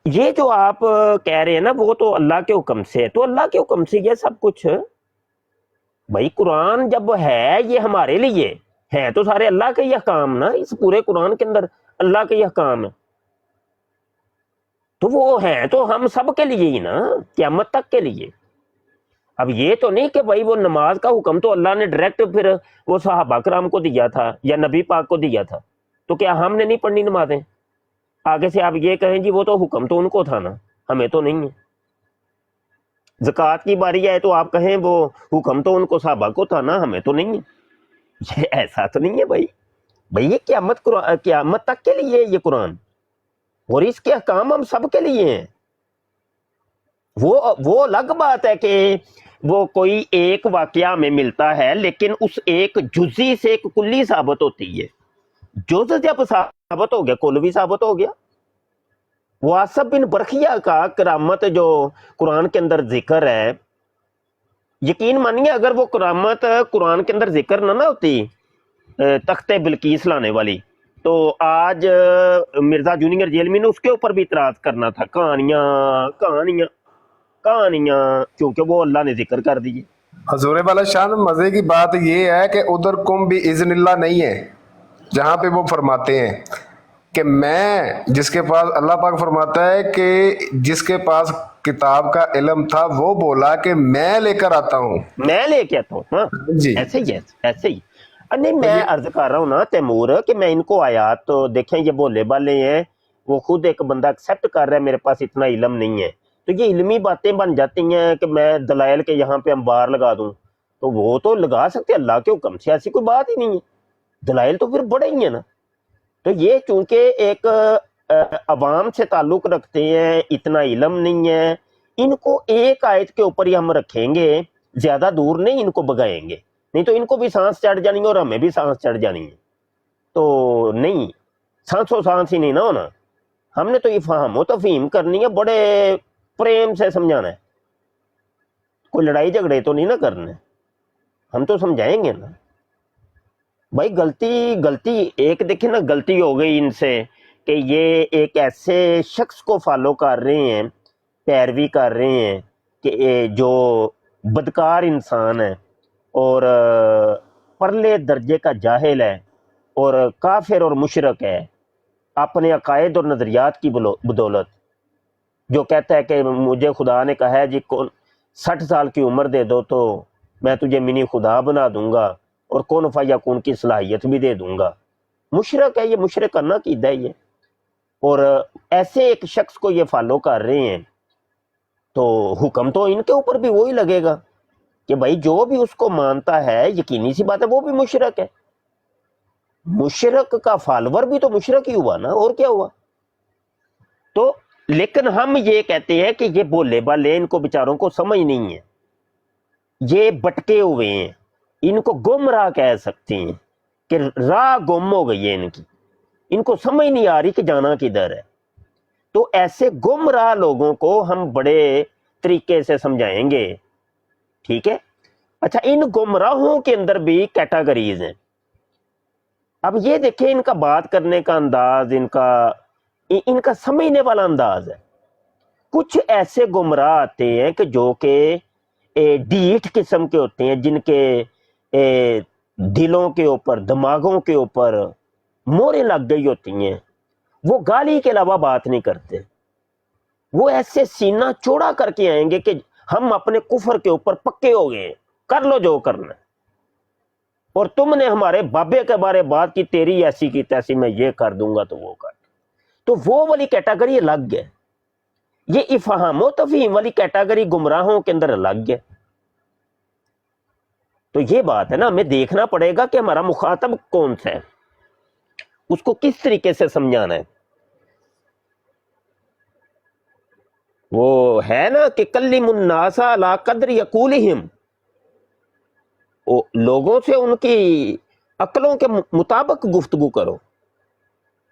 یہ جو آپ کہہ رہے ہیں نا وہ تو اللہ کے حکم سے ہے, تو اللہ کے حکم سے یہ سب کچھ بھائی قرآن جب ہے یہ ہمارے لیے ہے تو سارے اللہ کے ہی احکام نا. اس پورے قرآن کے اندر اللہ کے ہی احکام ہے تو وہ ہیں تو ہم سب کے لیے ہی نا, قیامت تک کے لیے. اب یہ تو نہیں کہ بھائی وہ نماز کا حکم تو اللہ نے ڈائریکٹ پھر وہ صحابہ کرام کو دیا تھا یا نبی پاک کو دیا تھا, تو کیا ہم نے نہیں پڑھنی نمازیں؟ آگے سے آپ یہ کہیں جی وہ تو حکم تو ان کو تھا نا, ہمیں تو نہیں ہے. زکوٰۃ کی باری آئے تو آپ کہیں وہ حکم تو ان کو صحابہ کو تھا نا, ہمیں تو نہیں ہے. یہ ایسا تو نہیں ہے بھائی. یہ قیامت تک کے لیے یہ قرآن, اور اس کے احکام ہم سب کے لیے ہیں. وہ الگ بات ہے کہ وہ کوئی ایک واقعہ میں ملتا ہے لیکن اس ایک جزی سے ایک کلی ثابت ہوتی ہے. جز جب ثابت ہو گیا کل بھی ثابت ہو گیا. واصف بن برخیہ کا کرامت جو قرآن کے اندر ذکر ہے, یقین مانیے اگر وہ کرامت قرآن کے اندر ذکر نہ ہوتی تخت بلقیس لانے والی, تو آج مرزا جونیئر جیلمی نے اس کے اوپر بھی اعتراض کرنا تھا. کہانیاں کیونکہ وہ اللہ نے ذکر کر دیے. حضور والا شان, مزے کی بات یہ ہے کہ ادھر کم بھی اذن اللہ نہیں ہے جہاں پہ وہ فرماتے ہیں کہ میں, جس کے پاس اللہ پاک فرماتا ہے کہ جس کے پاس کتاب کا علم تھا وہ بولا کہ میں لے کر آتا ہوں, میں لے کے آتا ہوں. ہاں جی ایسے ہی ہے, ایسے ہی. نہیں میں عرض کر رہا ہوں نا تیمور کہ میں ان کو آیات تو دیکھیں یہ بولے بالے ہیں, وہ خود ایک بندہ ایکسیپٹ کر رہا ہے میرے پاس اتنا علم نہیں ہے, تو یہ علمی باتیں بن جاتی ہیں کہ میں دلائل کے یہاں پہ انبار لگا دوں, تو وہ تو لگا سکتے اللہ کے حکم سے, ایسی کوئی بات ہی نہیں ہے. دلائل تو پھر بڑے ہی ہیں نا. تو یہ چونکہ ایک عوام سے تعلق رکھتے ہیں, اتنا علم نہیں ہے, ان کو ایک آیت کے اوپر ہی ہم رکھیں گے, زیادہ دور نہیں ان کو بگائیں گے, نہیں تو ان کو بھی سانس چڑھ جانی ہے اور ہمیں بھی سانس چڑھ جانی ہے. تو نہیں, سانس ہی نہیں نہ ہونا. ہم نے تو افہام و تفہیم کرنی ہے, بڑے پریم سے سمجھانا ہے, کوئی لڑائی جھگڑے تو نہیں نہ کرنے, ہم تو سمجھائیں گے نا. بھائی غلطی ایک دیکھیں نا, غلطی ہو گئی ان سے کہ یہ ایک ایسے شخص کو فالو کر رہے ہیں, پیروی کر رہے ہیں کہ جو بدکار انسان ہے اور پرلے درجے کا جاہل ہے اور کافر اور مشرک ہے, اپنے عقائد اور نظریات کی بدولت, جو کہتا ہے کہ مجھے خدا نے کہا ہے جی 60 سال کی عمر دے دو تو میں تجھے منی خدا بنا دوں گا اور کون فیکون کی صلاحیت بھی دے دوں گا. مشرک ہے یہ, مشرک کرنا عقیدہ ہے یہ, اور ایسے ایک شخص کو یہ فالو کر رہے ہیں, تو حکم تو ان کے اوپر بھی وہی لگے گا کہ بھائی جو بھی اس کو مانتا ہے, یقینی سی بات ہے وہ بھی مشرک ہے. مشرک کا فالور بھی تو مشرک ہی ہوا نا, اور کیا ہوا. تو لیکن ہم یہ کہتے ہیں کہ یہ بولے بالے، ان کو بیچاروں کو سمجھ نہیں ہے، یہ بٹکے ہوئے ہیں، ان کو گمراہ کہہ سکتے ہیں کہ راہ گم ہو گئی ہے ان کی، ان کو سمجھ نہیں آ رہی کہ جانا کدھر ہے۔ تو ایسے گمراہ لوگوں کو ہم بڑے طریقے سے سمجھائیں گے، ٹھیک ہے۔ اچھا، ان گمراہوں کے اندر بھی کیٹاگریز ہیں۔ اب یہ دیکھیں ان کا بات کرنے کا انداز، ان کا سمجھنے والا انداز ہے۔ کچھ ایسے گمراہ آتے ہیں کہ جو کہ ڈھیٹ قسم کے ہوتے ہیں، جن کے دلوں کے اوپر، دماغوں کے اوپر موریں لگ گئی ہوتی ہیں، وہ گالی کے علاوہ بات نہیں کرتے۔ وہ ایسے سینہ چوڑا کر کے آئیں گے کہ ہم اپنے کفر کے اوپر پکے ہو گئے، کر لو جو کرنا ہے، اور تم نے ہمارے بابے کے بارے بات کی، تیری ایسی کی تیسی، میں یہ کر دوں گا تو وہ کر۔ تو وہ والی کیٹاگری الگ ہے، یہ افہام و تفہیم والی کیٹاگری گمراہوں کے اندر الگ ہے۔ تو یہ بات ہے نا، ہمیں دیکھنا پڑے گا کہ ہمارا مخاطب کون سا ہے، اس کو کس طریقے سے سمجھانا ہے۔ وہ ہے نا کہ کلم الناس علی قدر یقولہم، لوگوں سے ان کی عقلوں کے مطابق گفتگو کرو۔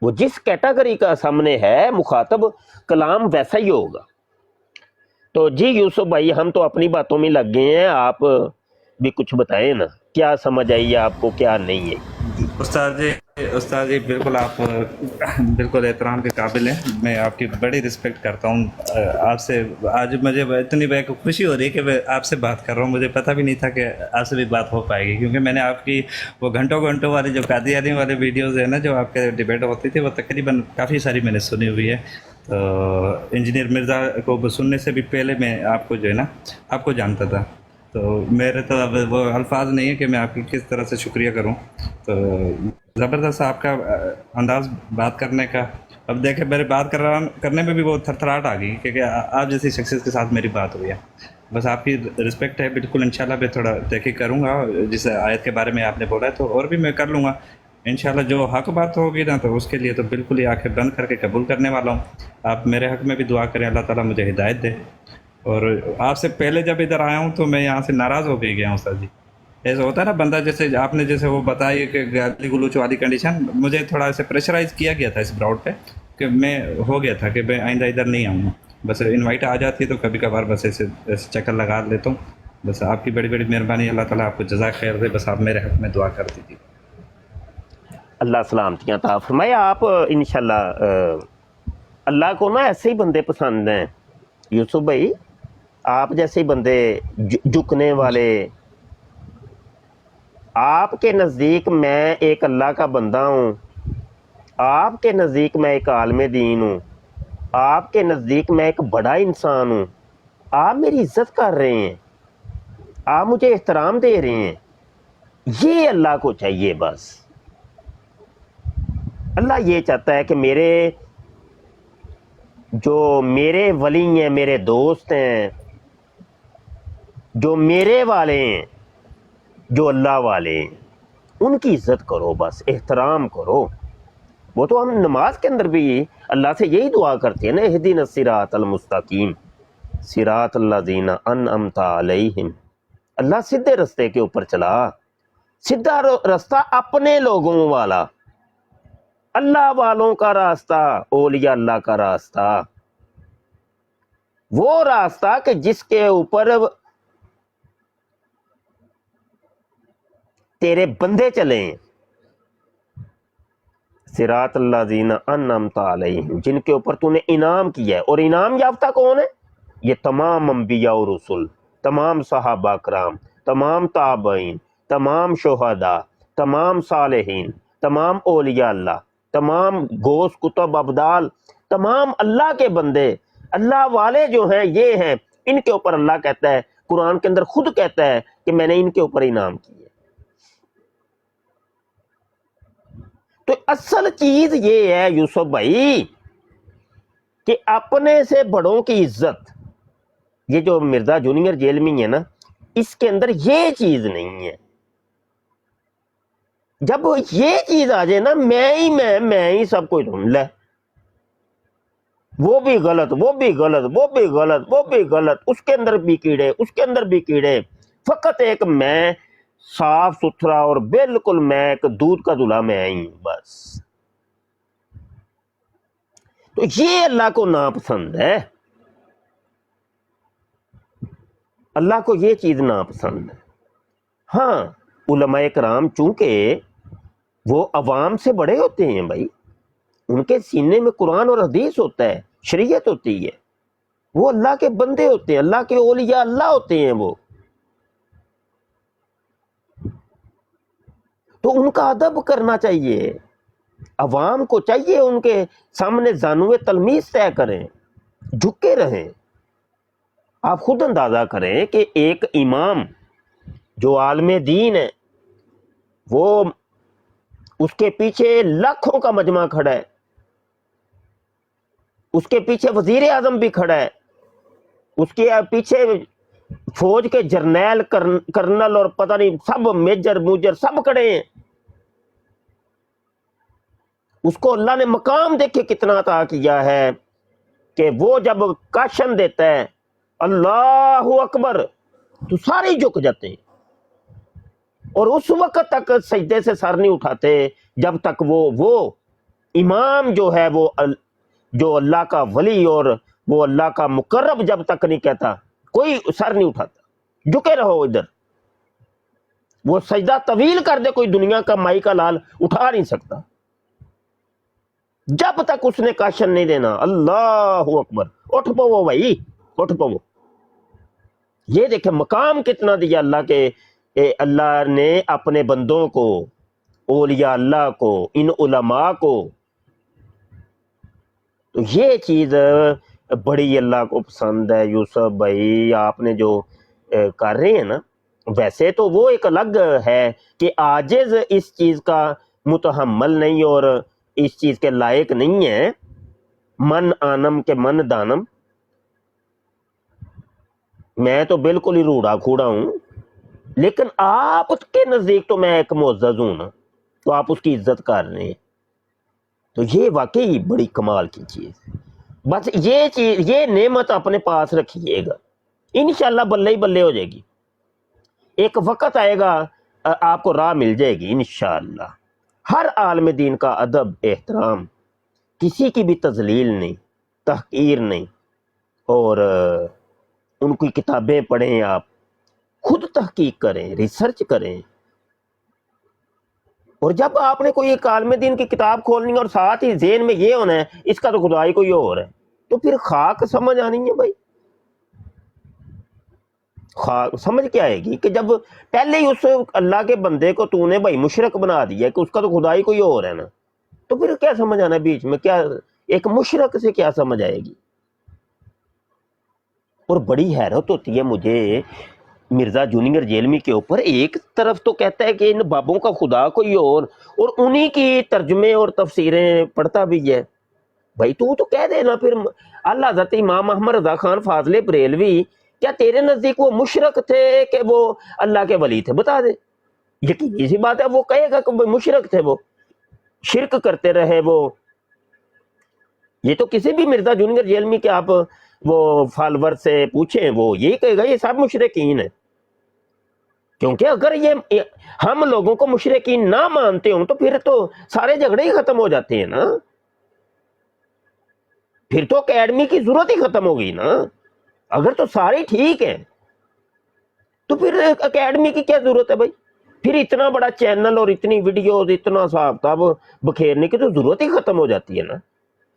وہ جس کیٹاگری کا سامنے ہے مخاطب، کلام ویسا ہی ہوگا۔ تو جی یوسف بھائی، ہم تو اپنی باتوں میں لگ گئے ہیں، آپ بھی کچھ بتائیں نا، کیا سمجھ آئی آپ کو، کیا نہیں ہے؟ استاد جی بالکل، آپ بالکل احترام کے قابل ہیں، میں آپ کی بڑی رسپیکٹ کرتا ہوں۔ آپ سے آج مجھے اتنی خوشی ہو رہی ہے کہ میں آپ سے بات کر رہا ہوں، مجھے پتہ بھی نہیں تھا کہ آپ سے بھی بات ہو پائے گی، کیونکہ میں نے آپ کی وہ گھنٹوں والی جو قادیانی والے ویڈیوز ہیں نا، جو آپ کے ڈیبیٹ ہوتی تھی، وہ تقریباً کافی ساری میں نے سنی ہوئی ہے۔ تو انجینئر مرزا کو سننے سے بھی پہلے میں آپ کو جو ہے نا، آپ کو جانتا تھا، تو میرے تو اب وہ الفاظ نہیں ہے کہ میں آپ کی کس طرح سے شکریہ کروں۔ تو زبردست آپ کا انداز بات کرنے کا۔ اب دیکھیں، میرے بات کرنے میں بھی وہ تھرتھراہٹ آ گئی، کیونکہ آپ جیسی شخصیت کے ساتھ میری بات ہوئی ہے۔ بس آپ کی رسپیکٹ ہے، بالکل انشاءاللہ میں تھوڑا تحقیق کروں گا، جس آیت کے بارے میں آپ نے بولا ہے تو اور بھی میں کر لوں گا انشاءاللہ۔ جو حق بات ہوگی نا، تو اس کے لیے تو بالکل ہی آنکھیں بند کر کے قبول کرنے والا ہوں۔ آپ میرے حق میں بھی دعا کریں، اللہ تعالیٰ مجھے ہدایت دے۔ اور آپ سے پہلے جب ادھر آیا ہوں تو میں یہاں سے ناراض ہو کے گیا ہوں سر جی۔ ایسا ہوتا ہے نا بندہ، جیسے آپ نے جیسے وہ بتائی کہ گالی گلوچ والی کنڈیشن، مجھے تھوڑا ایسے پریشرائز کیا گیا تھا اس براؤڈ پہ، کہ میں ہو گیا تھا کہ میں آئندہ ادھر نہیں آؤں گا۔ بس انوائٹ آ جاتی ہے تو کبھی کبھار بس ایسے چکر لگا لیتا ہوں۔ بس آپ کی بڑی بڑی مہربانی، اللہ تعالیٰ آپ کو جزائے خیر دے۔ بس آپ میرے حق میں دعا کر دیجیے۔ اللہ سلامتیاں عطا فرمائے۔ آپ انشاءاللہ، اللہ کو نا ایسے ہی بندے پسند ہیں یوسف بھائی، آپ جیسے بندے جھکنے والے۔ آپ کے نزدیک میں ایک اللہ کا بندہ ہوں، آپ کے نزدیک میں ایک عالم دین ہوں، آپ کے نزدیک میں ایک بڑا انسان ہوں، آپ میری عزت کر رہے ہیں، آپ مجھے احترام دے رہے ہیں۔ یہ اللہ کو چاہیے بس۔ اللہ یہ چاہتا ہے کہ میرے ولی ہیں، میرے دوست ہیں، جو میرے والے ہیں، جو اللہ والے ہیں، ان کی عزت کرو، بس احترام کرو۔ وہ تو ہم نماز کے اندر بھی اللہ سے یہی دعا کرتے ہیں نا، اہدنا الصراط المستقیم صراط الذین انعمت علیہم۔ اللہ سیدھے رستے کے اوپر چلا، سیدھا رستہ اپنے لوگوں والا، اللہ والوں کا راستہ، اولیاء اللہ کا راستہ، وہ راستہ کہ جس کے اوپر تیرے بندے چلیں، صراط الذین انعمت علیہم، جن کے اوپر تو نے انعام کیا ہے۔ اور انعام یافتہ کون ہے؟ یہ تمام انبیاء و رسل، تمام صحابہ کرام، تمام تابعین، تمام شہداء، تمام صالحین، تمام اولیاء اللہ، تمام غوث کتب ابدال، تمام اللہ کے بندے، اللہ والے جو ہیں یہ ہیں، ان کے اوپر اللہ کہتا ہے، قرآن کے اندر خود کہتا ہے کہ میں نے ان کے اوپر انعام کیا۔ تو اصل چیز یہ ہے یوسف بھائی کہ اپنے سے بڑوں کی عزت، یہ جو مرزا جونیئر جیل میں ہے نا، اس کے اندر یہ چیز نہیں ہے۔ جب یہ چیز آ جائے نا، میں ہی سب کچھ لے، وہ بھی غلط، وہ بھی غلط، وہ بھی غلط، وہ بھی غلط، اس کے اندر بھی کیڑے، اس کے اندر بھی کیڑے، فقط ایک میں صاف ستھرا اور بالکل میں ایک دودھ کا دھلا میں آئی ہوں بس. تو یہ اللہ کو ناپسند ہے، اللہ کو یہ چیز ناپسند ہے. ہاں علماء کرام چونکہ وہ عوام سے بڑے ہوتے ہیں بھائی، ان کے سینے میں قرآن اور حدیث ہوتا ہے، شریعت ہوتی ہے، وہ اللہ کے بندے ہوتے ہیں، اللہ کے اولیاء اللہ ہوتے ہیں وہ، تو ان کا ادب کرنا چاہیے. عوام کو چاہیے ان کے سامنے زانوے تلمیذ طے کریں، جھکے رہیں. آپ خود اندازہ کریں کہ ایک امام جو عالم دین ہے، وہ اس کے پیچھے لاکھوں کا مجمع کھڑا ہے، اس کے پیچھے وزیر اعظم بھی کھڑا ہے، اس کے پیچھے فوج کے جرنیل کرنل اور پتہ نہیں سب میجر موجر سب کھڑے ہیں. اس کو اللہ نے مقام دیکھے کتنا عطا کیا ہے کہ وہ جب کاشن دیتا ہے اللہ اکبر تو سارے جھک جاتے ہیں، اور اس وقت تک سجدے سے سر نہیں اٹھاتے جب تک وہ امام جو ہے وہ جو اللہ کا ولی اور وہ اللہ کا مقرب جب تک نہیں کہتا کوئی سر نہیں اٹھاتا. جھکے رہو ادھر. وہ سجدہ طویل کر دے کوئی دنیا کا مائی کا لال اٹھا نہیں سکتا جب تک اس نے کاشن نہیں دینا. اللہ اکبر. اٹھ پو بھائی، اٹھ پو. یہ دیکھیں مقام کتنا دیا اللہ کے. اللہ نے اپنے بندوں کو، اولیاء اللہ کو، ان علماء کو، تو یہ چیز بڑی اللہ کو پسند ہے. یوسف بھائی آپ نے جو کر رہے ہیں نا، ویسے تو وہ ایک الگ ہے کہ عاجز اس چیز کا متحمل نہیں اور اس چیز کے لائق نہیں ہے. من آنم کے من دانم. میں تو بالکل ہی روڑا کھوڑا ہوں، لیکن آپ کے نزدیک تو میں ایک معزز ہوں نا، تو آپ اس کی عزت کر رہے ہیں. تو یہ واقعی بڑی کمال کی چیز. بس یہ چیز، یہ نعمت اپنے پاس رکھیے گا، انشاءاللہ بلے ہی بلے ہو جائے گی. ایک وقت آئے گا آپ کو راہ مل جائے گی انشاءاللہ. ہر عالم دین کا ادب احترام، کسی کی بھی تذلیل نہیں، تحقیر نہیں. اور ان کی کتابیں پڑھیں، آپ خود تحقیق کریں، ریسرچ کریں. اور جب آپ نے کوئی ایک عالم دین کی کتاب کھولنی ہے اور ساتھ ہی ذہن میں یہ ہونا ہے اس کا تو خدا ہی کوئی اور ہے، تو پھر خاک سمجھ آنی ہے بھائی. خاک سمجھ کے آئے گی کہ جب پہلے ہی اس اللہ کے بندے کو تو نے بھائی مشرک بنا دیا کہ اس کا تو خدا ہی کوئی اور ہے نا، تو پھر کیا سمجھ آنا ہے بیچ میں؟ کیا ایک مشرک سے کیا سمجھ آئے گی؟ اور بڑی حیرت ہوتی ہے مجھے مرزا جونیئر جیلمی کے اوپر. ایک طرف تو کہتا ہے کہ ان بابوں کا خدا کوئی اور انہی کی ترجمے اور تفسیریں پڑھتا بھی ہے. بھائی تو کہہ دے نا پھر. اللہ حضرت امام احمد رضا خان فاضل بریلوی کیا تیرے نزدیک وہ مشرک تھے کہ وہ اللہ کے ولی تھے؟ بتا دے. یقینی سی بات ہے وہ کہے گا کہ مشرک تھے، وہ شرک کرتے رہے. وہ یہ تو کسی بھی مرزا جونیئر جیلمی کے آپ وہ فالور سے پوچھیں، وہ یہی کہے گا یہ سب مشرکین ہیں. کیونکہ اگر یہ ہم لوگوں کو مشرکین نہ مانتے ہوں تو پھر تو سارے جھگڑے ہی ختم ہو جاتے ہیں نا. پھر تو اکیڈمی کی ضرورت ہی ختم ہو گئی نا. اگر تو سارے ٹھیک ہیں تو پھر اکیڈمی کی کیا ضرورت ہے بھائی؟ پھر اتنا بڑا چینل اور اتنی ویڈیوز، اتنا حساب کتاب بکھیرنے کی تو ضرورت ہی ختم ہو جاتی ہے نا.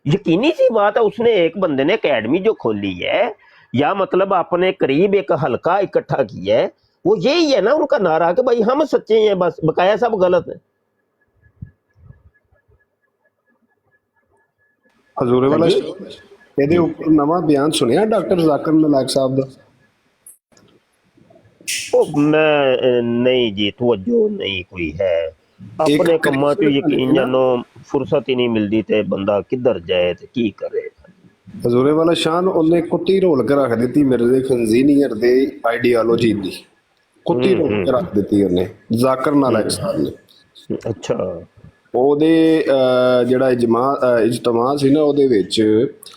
یقینی سی بات ہے اس نے ایک بندے نے اکیڈمی جو کھولی ہے یا مطلب اپنے قریب ایک حلقہ اکٹھا کیا ہے، وہ یہی ہے نا ان کا نعرہ کہ بھائی ہم سچے ہیں، بس بقایا سب غلط ہے. حضور ہاں والا جی. ਇਹਦੇ ਉੱਪਰ ਨਵਾਂ ਬਿਆਨ ਸੁਣਿਆ ਡਾਕਟਰ ਜ਼ਾਕਿਰ ਨਲਾਇਕ ਸਾਹਿਬ ਦਾ؟ میں نہیں جی، توجہ نہیں کوئی ہے. اپنے کما چ یقین جانو فرصت ہی نہیں ملتی تے بندہ کدھر جائے تے کی کرے. حضور والا شان ਉਹਨੇ ਕੁੱਤੀ ਰੋਲ ਕੇ ਰੱਖ ਦਿੱਤੀ ਮਿਰਜ਼ੇ ਖੰਜ਼ੀਨੀਅਰ ਦੇ ਆਈਡੀਓਲੋਜੀ ਦੀ. ਕੁੱਤੀ ਰੋਲ ਕੇ ਰੱਖ ਦਿੱਤੀ ਉਹਨੇ ਜ਼ਾਕਿਰ ਨਾਲਾਇਕ ਸਾਹਿਬ ਨੇ. اچھا ਉਹਦੇ ਜਿਹੜਾ ਇਜਤਮਾ ਸੀ ਨਾ ਉਹਦੇ ਵਿੱਚ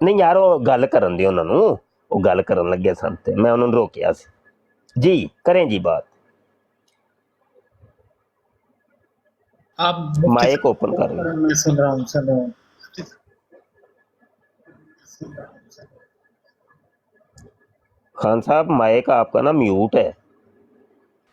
نہیں یار وہ گل کرن دے انہوں نے وہ گل کرن لگے سن تے میں انہوں نے روکیا سی جی کریں جی بات آپ مفتی مائک اوپن کر لیں صاحب میں سن رہا ہوں سن رہا ہوں خان صاحب مائک آپ کا نا میوٹ ہے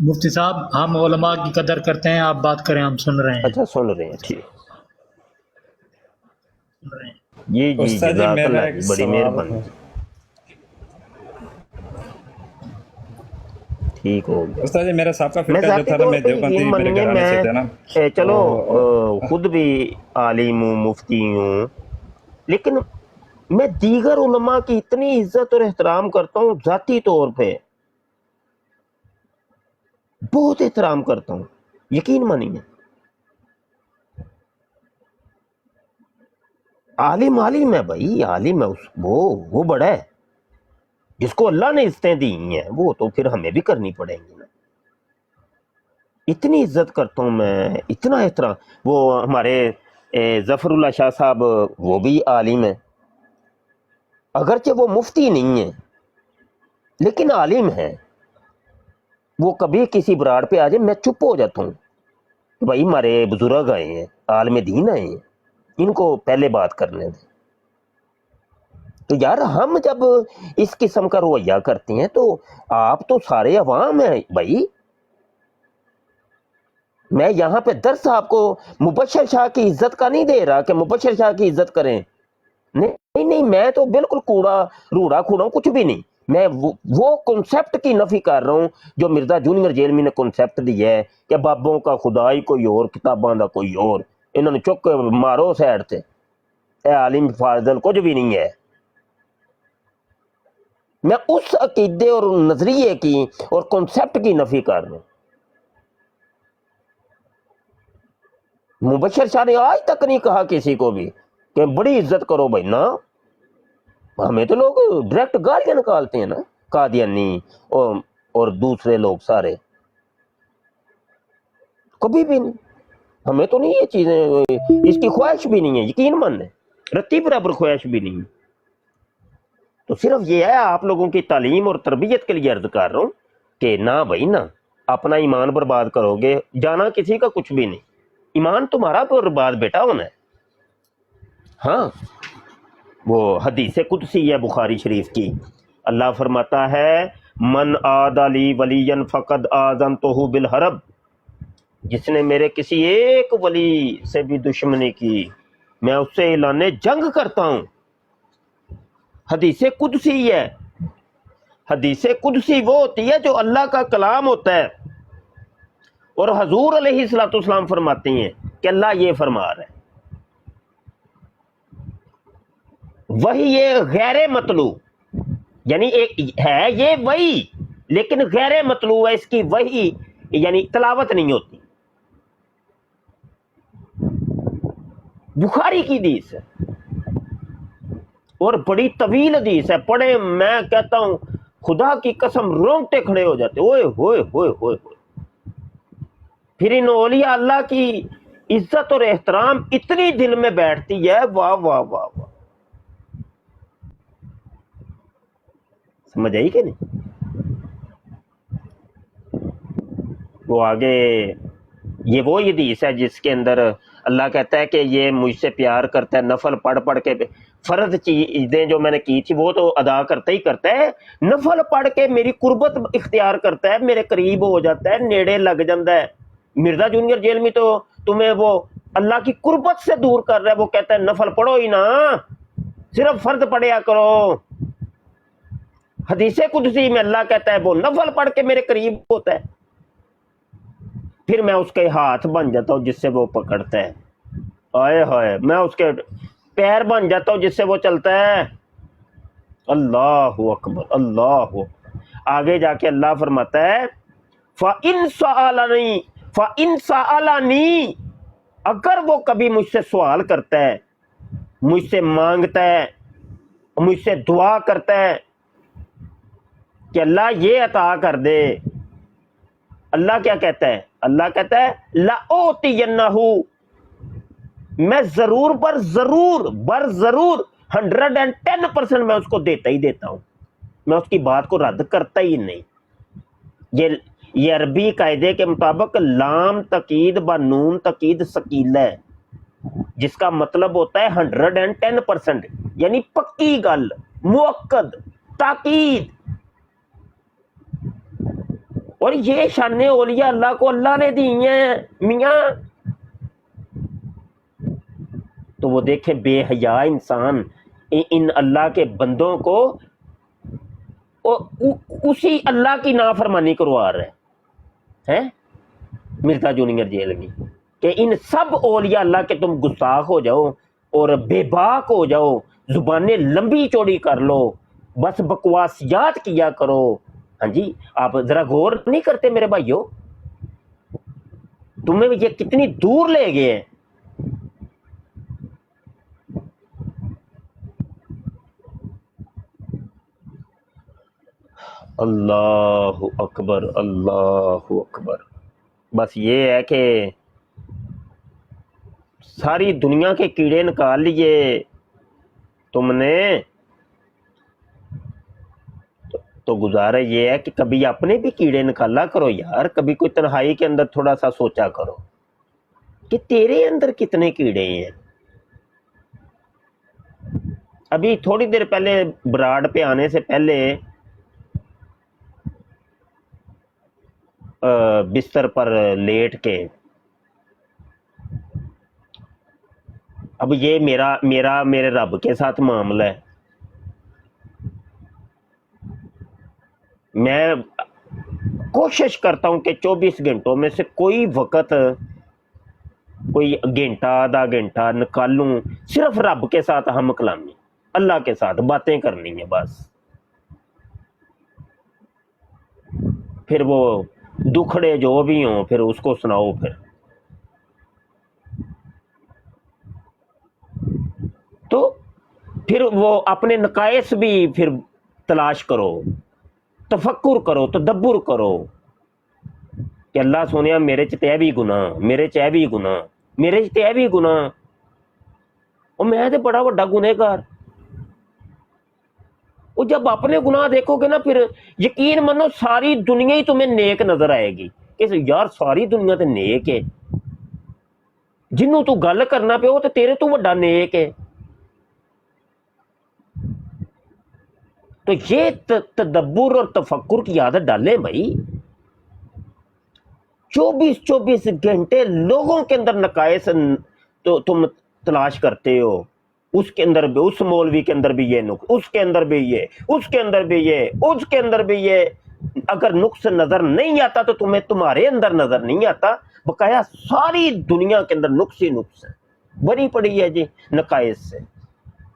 مفتی صاحب ہم علماء کی قدر کرتے ہیں آپ بات کریں ہم سن رہے ہیں اچھا سن رہے ہیں ٹھیک جی جی استاد جی جزاک میرا اللہ ایک جی بڑی سوال مہربانی ہے ٹھیک ہو گیا استاد جی میرا سابقہ میں فرقہ جو ذاتی تھا نا طور میں پہ یقین دیوبندی میرے مانیے گھرانے سے تھے نا میں چلو تو خود بھی عالم ہوں مفتی ہوں لیکن میں دیگر علماء کی اتنی عزت اور احترام کرتا ہوں ذاتی طور پہ بہت احترام کرتا ہوں یقین مانیے عالم ہے بھائی عالم ہے وہ بڑا ہے جس کو اللہ نے عزتیں دی ہیں وہ تو پھر ہمیں بھی کرنی پڑیں گی نا اتنی عزت کرتا ہوں میں اتنا احترام وہ ہمارے ظفر اللہ شاہ صاحب وہ بھی عالم ہے اگرچہ وہ مفتی نہیں ہے لیکن عالم ہے وہ کبھی کسی براڑ پہ آ جائے میں چپ ہو جاتا ہوں کہ بھائی ہمارے بزرگ آئے ہیں عالم دین آئے ہیں ان کو پہلے بات کرنے دیں تو یار ہم جب اس قسم کا رویہ کرتے ہیں تو آپ تو سارے عوام ہیں بھائی میں یہاں پہ درس آپ کو مبشر شاہ کی عزت کا نہیں دے رہا کہ مبشر شاہ کی عزت کریں نہیں میں تو بالکل کوڑا روڑا کھوڑا ہوں کچھ بھی نہیں میں وہ کنسیپٹ کی نفی کر رہا ہوں جو مرزا جونیئر جیلمی نے کنسیپٹ دیا ہے کہ بابوں کا خدائی کوئی اور کتاباں دا کوئی اور انہوں نے چک مارو سائڈ تے اے عالم فاضل کچھ بھی نہیں ہے میں اس عقیدے اور نظریے کی اور کنسیپٹ کی نفی کر رہا ہوں مبشر شاہ نے آج تک نہیں کہا کسی کو بھی کہ بڑی عزت کرو بھائی نا ہمیں تو لوگ ڈائریکٹ گالیاں نکالتے ہیں نا قادیانی اور دوسرے لوگ سارے کبھی بھی نہیں ہمیں تو نہیں یہ چیزیں اس کی خواہش بھی نہیں ہے یقین مان ہے رتی برابر خواہش بھی نہیں ہے تو صرف یہ ہے آپ لوگوں کی تعلیم اور تربیت کے لیے عرض کر رہا ہوں کہ نہ بھائی نہ اپنا ایمان برباد کرو گے جانا کسی کا کچھ بھی نہیں ایمان تمہارا برباد بیٹا ہونا ہے ہاں وہ حدیث قدسی ہے بخاری شریف کی اللہ فرماتا ہے من عاد لی ولی فقد آذنتہ بالحرب جس نے میرے کسی ایک ولی سے بھی دشمنی کی میں اس سے اعلان جنگ کرتا ہوں حدیث قدسی ہے حدیث قدسی وہ ہوتی ہے جو اللہ کا کلام ہوتا ہے اور حضور علیہ الصلوۃ والسلام فرماتے ہیں کہ اللہ یہ فرما رہا ہے وہی یہ غیر مطلوب یعنی ایک ہے یہ وہی لیکن غیر مطلوب ہے اس کی وہی یعنی تلاوت نہیں ہوتی بخاری کی حدیث ہے اور بڑی طویل حدیث ہے پڑھے میں کہتا ہوں خدا کی قسم رونگٹے کھڑے ہو جاتے اوئے ہوئے ہوئے ہوئے پھر ان اولیاء اللہ کی عزت اور احترام اتنی دل میں بیٹھتی ہے واہ واہ واہ واہ سمجھ آئی کہ نہیں وہ آگے یہ وہ حدیث ہے جس کے اندر اللہ کہتا ہے کہ یہ مجھ سے پیار کرتا ہے نفل پڑھ پڑھ کے فرض چیزیں جو میں نے کی تھی وہ تو ادا کرتا ہی کرتا ہے نفل پڑھ کے میری قربت اختیار کرتا ہے میرے قریب ہو جاتا ہے نیڑے لگ جاتا ہے مرزا جونیئر جیل میں تو تمہیں وہ اللہ کی قربت سے دور کر رہا ہے وہ کہتا ہے نفل پڑھو ہی نا صرف فرض پڑھیا کرو حدیث قدسی میں اللہ کہتا ہے وہ نفل پڑھ کے میرے قریب ہوتا ہے پھر میں اس کے ہاتھ بن جاتا ہوں جس سے وہ پکڑتا ہے آئے ہائے میں اس کے پیر بن جاتا ہوں جس سے وہ چلتا ہے اللہ اکبر اللہ آگے جا کے اللہ فرماتا ہے فَإِن سَأَلَنِي اگر وہ کبھی مجھ سے سوال کرتا ہے مجھ سے مانگتا ہے مجھ سے دعا کرتا ہے کہ اللہ یہ عطا کر دے اللہ کیا کہتا ہے؟ اللہ کہتا ہے لَأُوتِيَنَّهُ، میں ضرور بر ضرور 110% میں اس کو دیتا ہی دیتا ہوں، میں اس کی بات کو رد کرتا ہی نہیں۔ یہ عربی قاعدے کے مطابق لام تقید با نون تقید ثقیلہ ہے، جس کا مطلب ہوتا ہے 110%، یعنی پکی گل، مؤکد، تاکید۔ اور یہ شان اولیاء اللہ کو اللہ نے دی ہیں میاں۔ تو وہ دیکھیں بے حیا انسان ان اللہ کے بندوں کو اسی اللہ کی نافرمانی کروا رہے ہیں مرزا جونیئر جیل میں، کہ ان سب اولیاء اللہ کے تم گستاخ ہو جاؤ اور بے باک ہو جاؤ، زبانیں لمبی چوڑی کر لو، بس بکواسیات کیا کرو۔ ہاں جی، آپ ذرا غور نہیں کرتے میرے بھائیو؟ تمہیں یہ کتنی دور لے گئے ہیں۔ اللہ اکبر، اللہ اکبر۔ بس یہ ہے کہ ساری دنیا کے کیڑے نکال لیے تم نے، تو گزارا یہ ہے کہ کبھی اپنے بھی کیڑے نکالا کرو یار، کبھی کوئی تنہائی کے اندر تھوڑا سا سوچا کرو کہ تیرے اندر کتنے کیڑے ہیں۔ ابھی تھوڑی دیر پہلے براڈ پہ آنے سے پہلے بستر پر لیٹ کے، اب یہ میرے رب کے ساتھ معاملہ ہے۔ میں کوشش کرتا ہوں کہ 24 گھنٹوں میں سے کوئی وقت، کوئی گھنٹہ آدھا گھنٹہ نکالوں صرف رب کے ساتھ ہم کلامی، اللہ کے ساتھ باتیں کرنی ہیں بس۔ پھر وہ دکھڑے جو بھی ہوں پھر اس کو سناؤ، پھر وہ اپنے نقائص بھی پھر تلاش کرو، تفکر کرو، تدبر کرو کہ اللہ سونیا میرے چ تے بھی گناہ، میرے چ بھی گناہ، میرے چ تے بھی گناہ، اور میں تے بڑا بڑا گنہگار۔ اور جب اپنے گناہ دیکھو گے نا، پھر یقین منو ساری دنیا ہی تمہیں نیک نظر آئے گی کہ یار ساری دنیا تے نیک ہے، جنوں تو گل کرنا پہ وہ تے تیرے تو بڑا نیک ہے۔ تو یہ تدبر اور تفکر کی عادت ڈالیں بھائی۔ 24 گھنٹے لوگوں کے اندر نقائص تو تم تلاش کرتے ہو، اس کے اندر بھی، اس مولوی کے اندر بھی یہ نقص، اس کے اندر بھی یہ، اس کے اندر بھی یہ، اس کے اندر بھی یہ۔ اگر نقص نظر نہیں آتا تو تمہیں تمہارے اندر نظر نہیں آتا، بقایا ساری دنیا کے اندر نقص ہی نقص ہے، بری پڑی ہے جی نقائص سے۔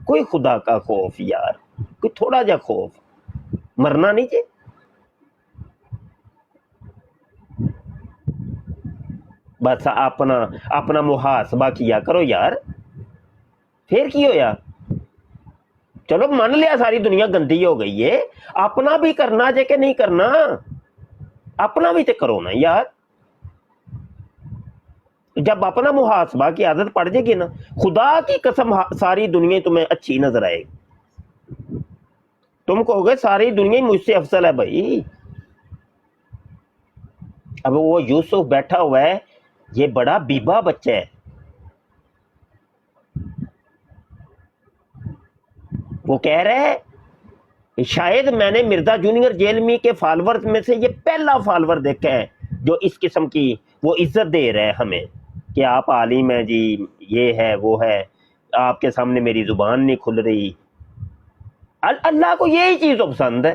کوئی خدا کا خوف یار، کوئی تھوڑا جا خوف، مرنا نہیں جی۔ بس اپنا محاسبہ کیا کرو یار۔ پھر کی ہویا؟ چلو مان لیا ساری دنیا گندی ہو گئی ہے، اپنا بھی کرنا جے کہ نہیں کرنا، اپنا بھی تے کرو نا یار۔ جب اپنا محاسبہ کی عادت پڑ جائے گی نا، خدا کی قسم ساری دنیا تمہیں اچھی نظر آئے گی۔ تم کہو گے ساری دنیا مجھ سے افضل ہے بھائی۔ اب وہ یوسف بیٹھا ہوا ہے، یہ بڑا بیبا بچہ ہے، وہ کہہ رہے ہے شاید میں نے مرزا جونیئر جیل میں کے فالورز میں سے یہ پہلا فالور دیکھا ہے جو اس قسم کی وہ عزت دے رہے ہیں ہمیں کہ آپ عالم ہیں جی، یہ ہے وہ ہے، آپ کے سامنے میری زبان نہیں کھل رہی۔ اللہ کو یہی چیز پسند ہے۔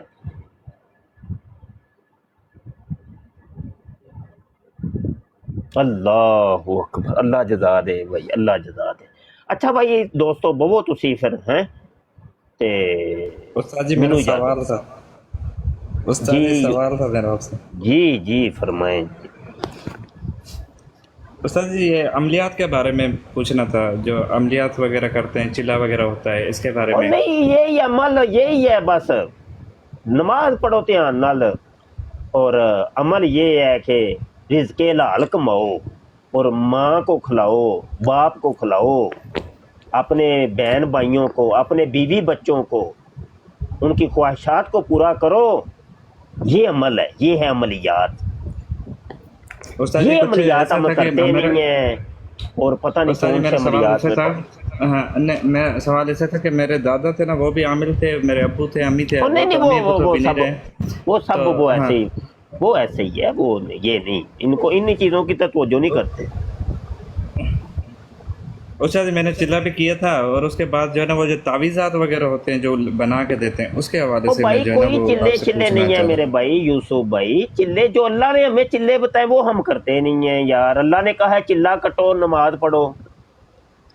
اللہ اکبر، اللہ جزا دے بھائی، اللہ جزا دے۔ اچھا بھائی دوستو بہو تسی پھر ہیں تے استاد جی میرا سوال تھا، استاد جی سوال تھا میرا آپ سے۔ جی فرمائیں۔ استاد جی یہ عملیات کے بارے میں پوچھنا تھا، جو عملیات وغیرہ کرتے ہیں، چلا وغیرہ ہوتا ہے، اس کے بارے میں۔ نہیں یہی عمل یہی ہے، بس نماز پڑھو دھیان نال اور عمل یہ ہے کہ رزق حلال کماؤ اور ماں کو کھلاؤ، باپ کو کھلاؤ، اپنے بہن بھائیوں کو، اپنے بیوی بچوں کو، ان کی خواہشات کو پورا کرو. یہ عمل ہے، یہ ہے عملیات. استاد جی یہ کچھ عملیات ایسا ہم تھا کہ کرتے میرا نہیں ہیں، اور پتہ نہیں استاد جی کون سے میرا سوال عملیات ایسا میں تھا، ہاں میں سوال ایسا تھا کہ میرے دادا تھے نا وہ بھی عامل تھے، میرے ابو تھے، امی تھے، اور وہ نہیں نہیں، تو امی ابو تو وہ ابھی نہیں سب، رہے. وہ تو سب وہ ہاں ایسے ہی، وہ ایسے ہی ہے. وہ یہ نہیں، ان کو ان چیزوں کی تو توجہ نہیں کرتے. استاد جی میں نے چلا بھی کیا تھا، اور اس کے بعد جو ہے نا وہ جو تعویذات وغیرہ ہوتے ہیں جو بنا کے دیتے ہیں اس کے حوالے او سے میں بھائی جو ہے نا کوئی وہ آپ چلے سے چلے پوچھنا نہیں ہے چاہتا میرے ہوں. بھائی یوسف بھائی. چلے جو اللہ نے ہمیں چلے بتائے وہ ہم کرتے نہیں ہیں یار. اللہ نے کہا ہے چلا کٹو نماز پڑھو،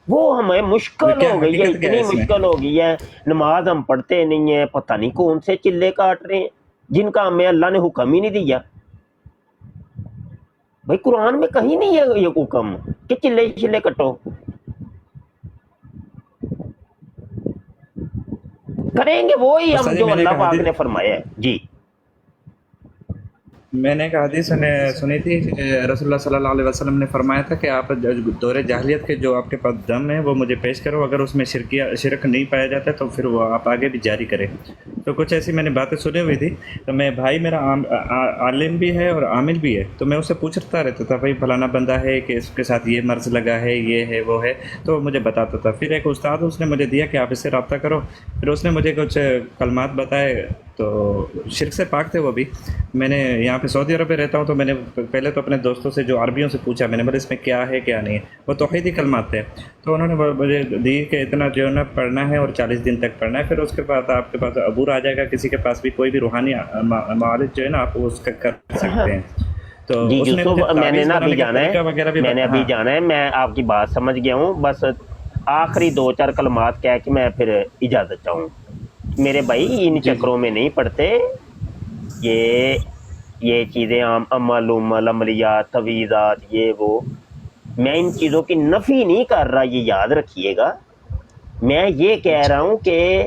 وہ ہمیں مشکل کیا ہو گئی ہے، حقیقت کیا ہے اتنی اس میں؟ مشکل ہو گئی ہے. نماز ہم پڑھتے نہیں ہیں، پتہ نہیں کون سے چلے کاٹ رہے ہیں جن کا ہمیں اللہ نے حکم ہی نہیں دیا. بھائی قرآن میں کہیں نہیں ہے یہ حکم کہ چلے چلے کٹو. کریں گے وہی ہم استاد جی جو میں نے اللہ ایک پاک حدیث نے فرمایا ہے. جی میں نے ایک حدیث سنی تھی، رسول اللہ صلی اللہ علیہ وسلم نے فرمایا تھا کہ آپ دور جاہلیت کے جو آپ کے پاس دم ہے وہ مجھے پیش کرو، اگر اس میں شرک نہیں پایا جاتا تو پھر وہ آپ آگے بھی جاری کریں. تو کچھ ایسی میں نے باتیں سنی ہوئی تھی. تو میں بھائی میرا عالم بھی ہے اور عامل بھی ہے، تو میں اسے پوچھتا رہتا تھا بھائی فلانا بندہ ہے کہ اس کے ساتھ یہ مرض لگا ہے، یہ ہے وہ ہے، تو وہ مجھے بتاتا تھا. پھر ایک استاد اس نے مجھے دیا کہ آپ اس سے رابطہ کرو. پھر اس نے مجھے کچھ کلمات بتائے، تو شرک سے پاک تھے وہ بھی. میں نے یہاں پہ سعودی عرب میں رہتا ہوں، تو میں نے پہلے تو اپنے دوستوں سے جو عربیوں سے پوچھا، میں نے بولا اس میں کیا ہے کیا نہیں ہے. وہ توحیدی کلمات تھے. تو انہوں نے مجھے دی کہ اتنا جو ہے نا پڑھنا ہے اور 40 دن تک پڑھنا ہے، پھر اس کے بعد آپ کے پاس عبور آ جائے گا. کسی کے پاس بھی کوئی بھی روحانی معالج جو ہے نا آپ اس کا کر سکتے ہیں. تو جی اس نے یوسف، مجھے میں نے تعویذ نا ابھی بنانے کا جانا ہے، طریقہ وغیرہ بھی میں نے ابھی ہاں جانا ہے. میں آپ کی بات سمجھ گیا ہوں، بس آخری 2-4 کلمات کہہ کے میں پھر اجازت چاہوں. میرے بھائی ان جی جی چکروں میں نہیں پڑتے. یہ چیزیں عمل عملیات تویزات یہ وہ، میں ان چیزوں کی نفی نہیں کر رہا، یہ یاد رکھیے گا. میں یہ کہہ رہا ہوں کہ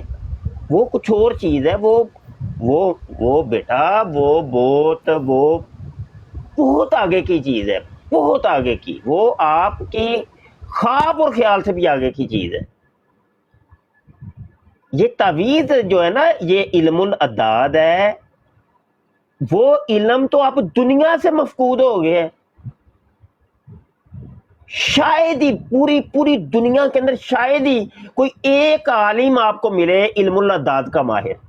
وہ کچھ اور چیز ہے. وہ بیٹا وہ بہت آگے کی چیز ہے، بہت آگے کی. وہ آپ کی خواب اور خیال سے بھی آگے کی چیز ہے. یہ تعویذ جو ہے نا، یہ علم الاعداد ہے. وہ علم تو آپ دنیا سے مفقود ہو گئے ہیں. شاید ہی پوری دنیا کے اندر شاید ہی کوئی ایک عالم آپ کو ملے علم الاعداد کا ماہر.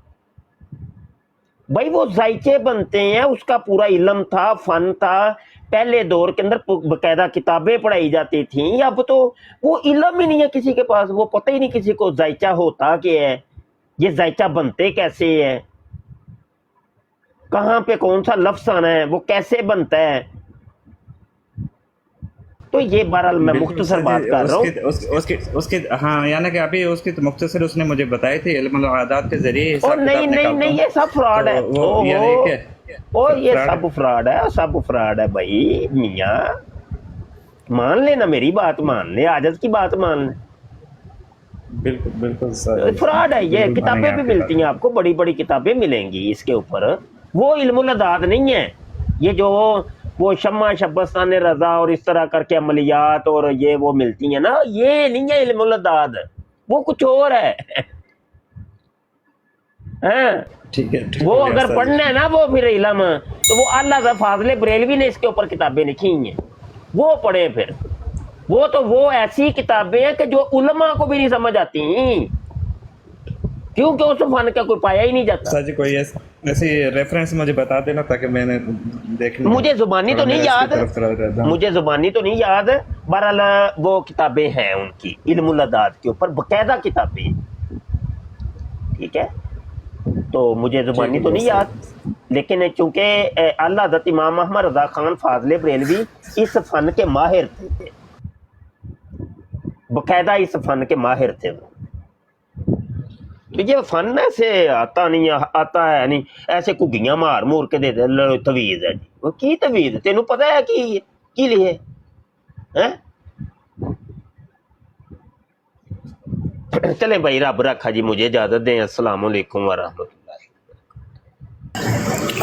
بھائی وہ ذائچے بنتے ہیں، اس کا پورا علم تھا، فن تھا. پہلے دور کے اندر باقاعدہ کتابیں پڑھائی جاتی تھیں. اب تو وہ علم ہی نہیں ہے کسی کے پاس. وہ پتہ ہی نہیں کسی کو ذائچہ ہوتا کیا ہے، یہ ذائچہ بنتے کیسے ہیں، کہاں پہ کون سا لفظ آنا ہے، وہ کیسے بنتا ہے. تو یہ بہرحال میں بالکل مختصر استاد بات جی. کر رہا ہوں. اس کی ہاں یعنی کہ ابھی اس کی مختصر اس نے مجھے بتائی تھی، علم الاعداد کے ذریعے اور حساب کتاب نکالتا نہیں، ہوں. یہ سب فراڈ ہے. تو وہ یعنی کہ یہ فراڈ سب فراڈ ہے، سب فراڈ ہے. بھائی میاں مان لینا، میری بات مان لے، عاجز کی بات مان لے. بالکل بالکل استاد جی، فراڈ ہے. یہ بالکل مانیں گے کتابیں بھی آپ کی ملتی بات. ہیں آپ کو، بڑی بڑی کتابیں ملیں گی اس کے اوپر. وہ علم الاعداد نہیں ہے. یہ جو وہ شمع شبستان رضا اور اس طرح کر کے عملیات اور یہ وہ ملتی ہیں نا، یہ نہیں ہے علم الاعداد، وہ کچھ اور ہے. ٹھیک ہے، ٹھیک وہ ہو گیا اگر استاد جی. پڑھنا ہے نا وہ پھر علم، تو وہ اللہ فاضل بریلوی نے اس کے اوپر کتابیں لکھی ہیں، وہ پڑھیں. پھر وہ ایسی کتابیں ہیں کہ جو علماء کو بھی نہیں سمجھ آتی، کیونکہ اس فن کا کوئی پایا ہی نہیں جاتا. استاد جی کوئی ایسی ریفرنس مجھے بتا دینا تاکہ میں نے دیکھنی ہے. مجھے زبانی تو تھوڑا نہیں میرا اس کی یاد، طرف تھوڑا رہتا ہوں. مجھے زبانی تو نہیں یاد. بہرحال وہ کتابیں ہیں ان کی علم الاعداد کے اوپر باقاعدہ کتابیں. ٹھیک ہے، تو مجھے ٹھیک زبانی ہو تو گیا نہیں یاد. استاد. لیکن چونکہ اللہ حضرت امام احمد رضا خان فاضل بریلوی اس فن کے ماہر تھے، باقاعدہ اس فن کے ماہر تھے. وہ یہ فن ایسے آتا ہے نہیں ایسے کگیاں مار مور کے دے دے تویز ہے جی. وہ کی تویز تینوں پتہ ہے کی لیے ہیں؟ چلیں بھائی، رب رکھا جی. مجھے اجازت دیں. السلام علیکم ورحمۃ اللہ.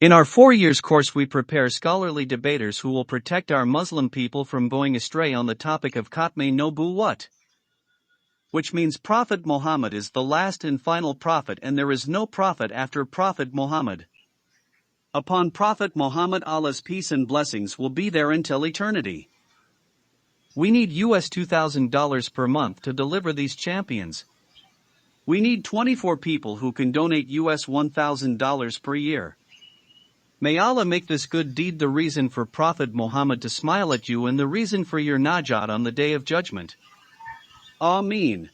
In our 4 years course we prepare scholarly debaters who will protect our Muslim people from going astray on the topic of Khatme Nubuwwat. Which means Prophet Muhammad is the last and final prophet and there is no prophet after Prophet Muhammad. Upon Prophet Muhammad Allah's peace and blessings will be there until eternity. We need US $2,000 per month to deliver these champions. We need 24 people who can donate US $1,000 per year. May Allah make this good deed the reason for Prophet Muhammad to smile at you and the reason for your najat on the Day of Judgment. Ameen.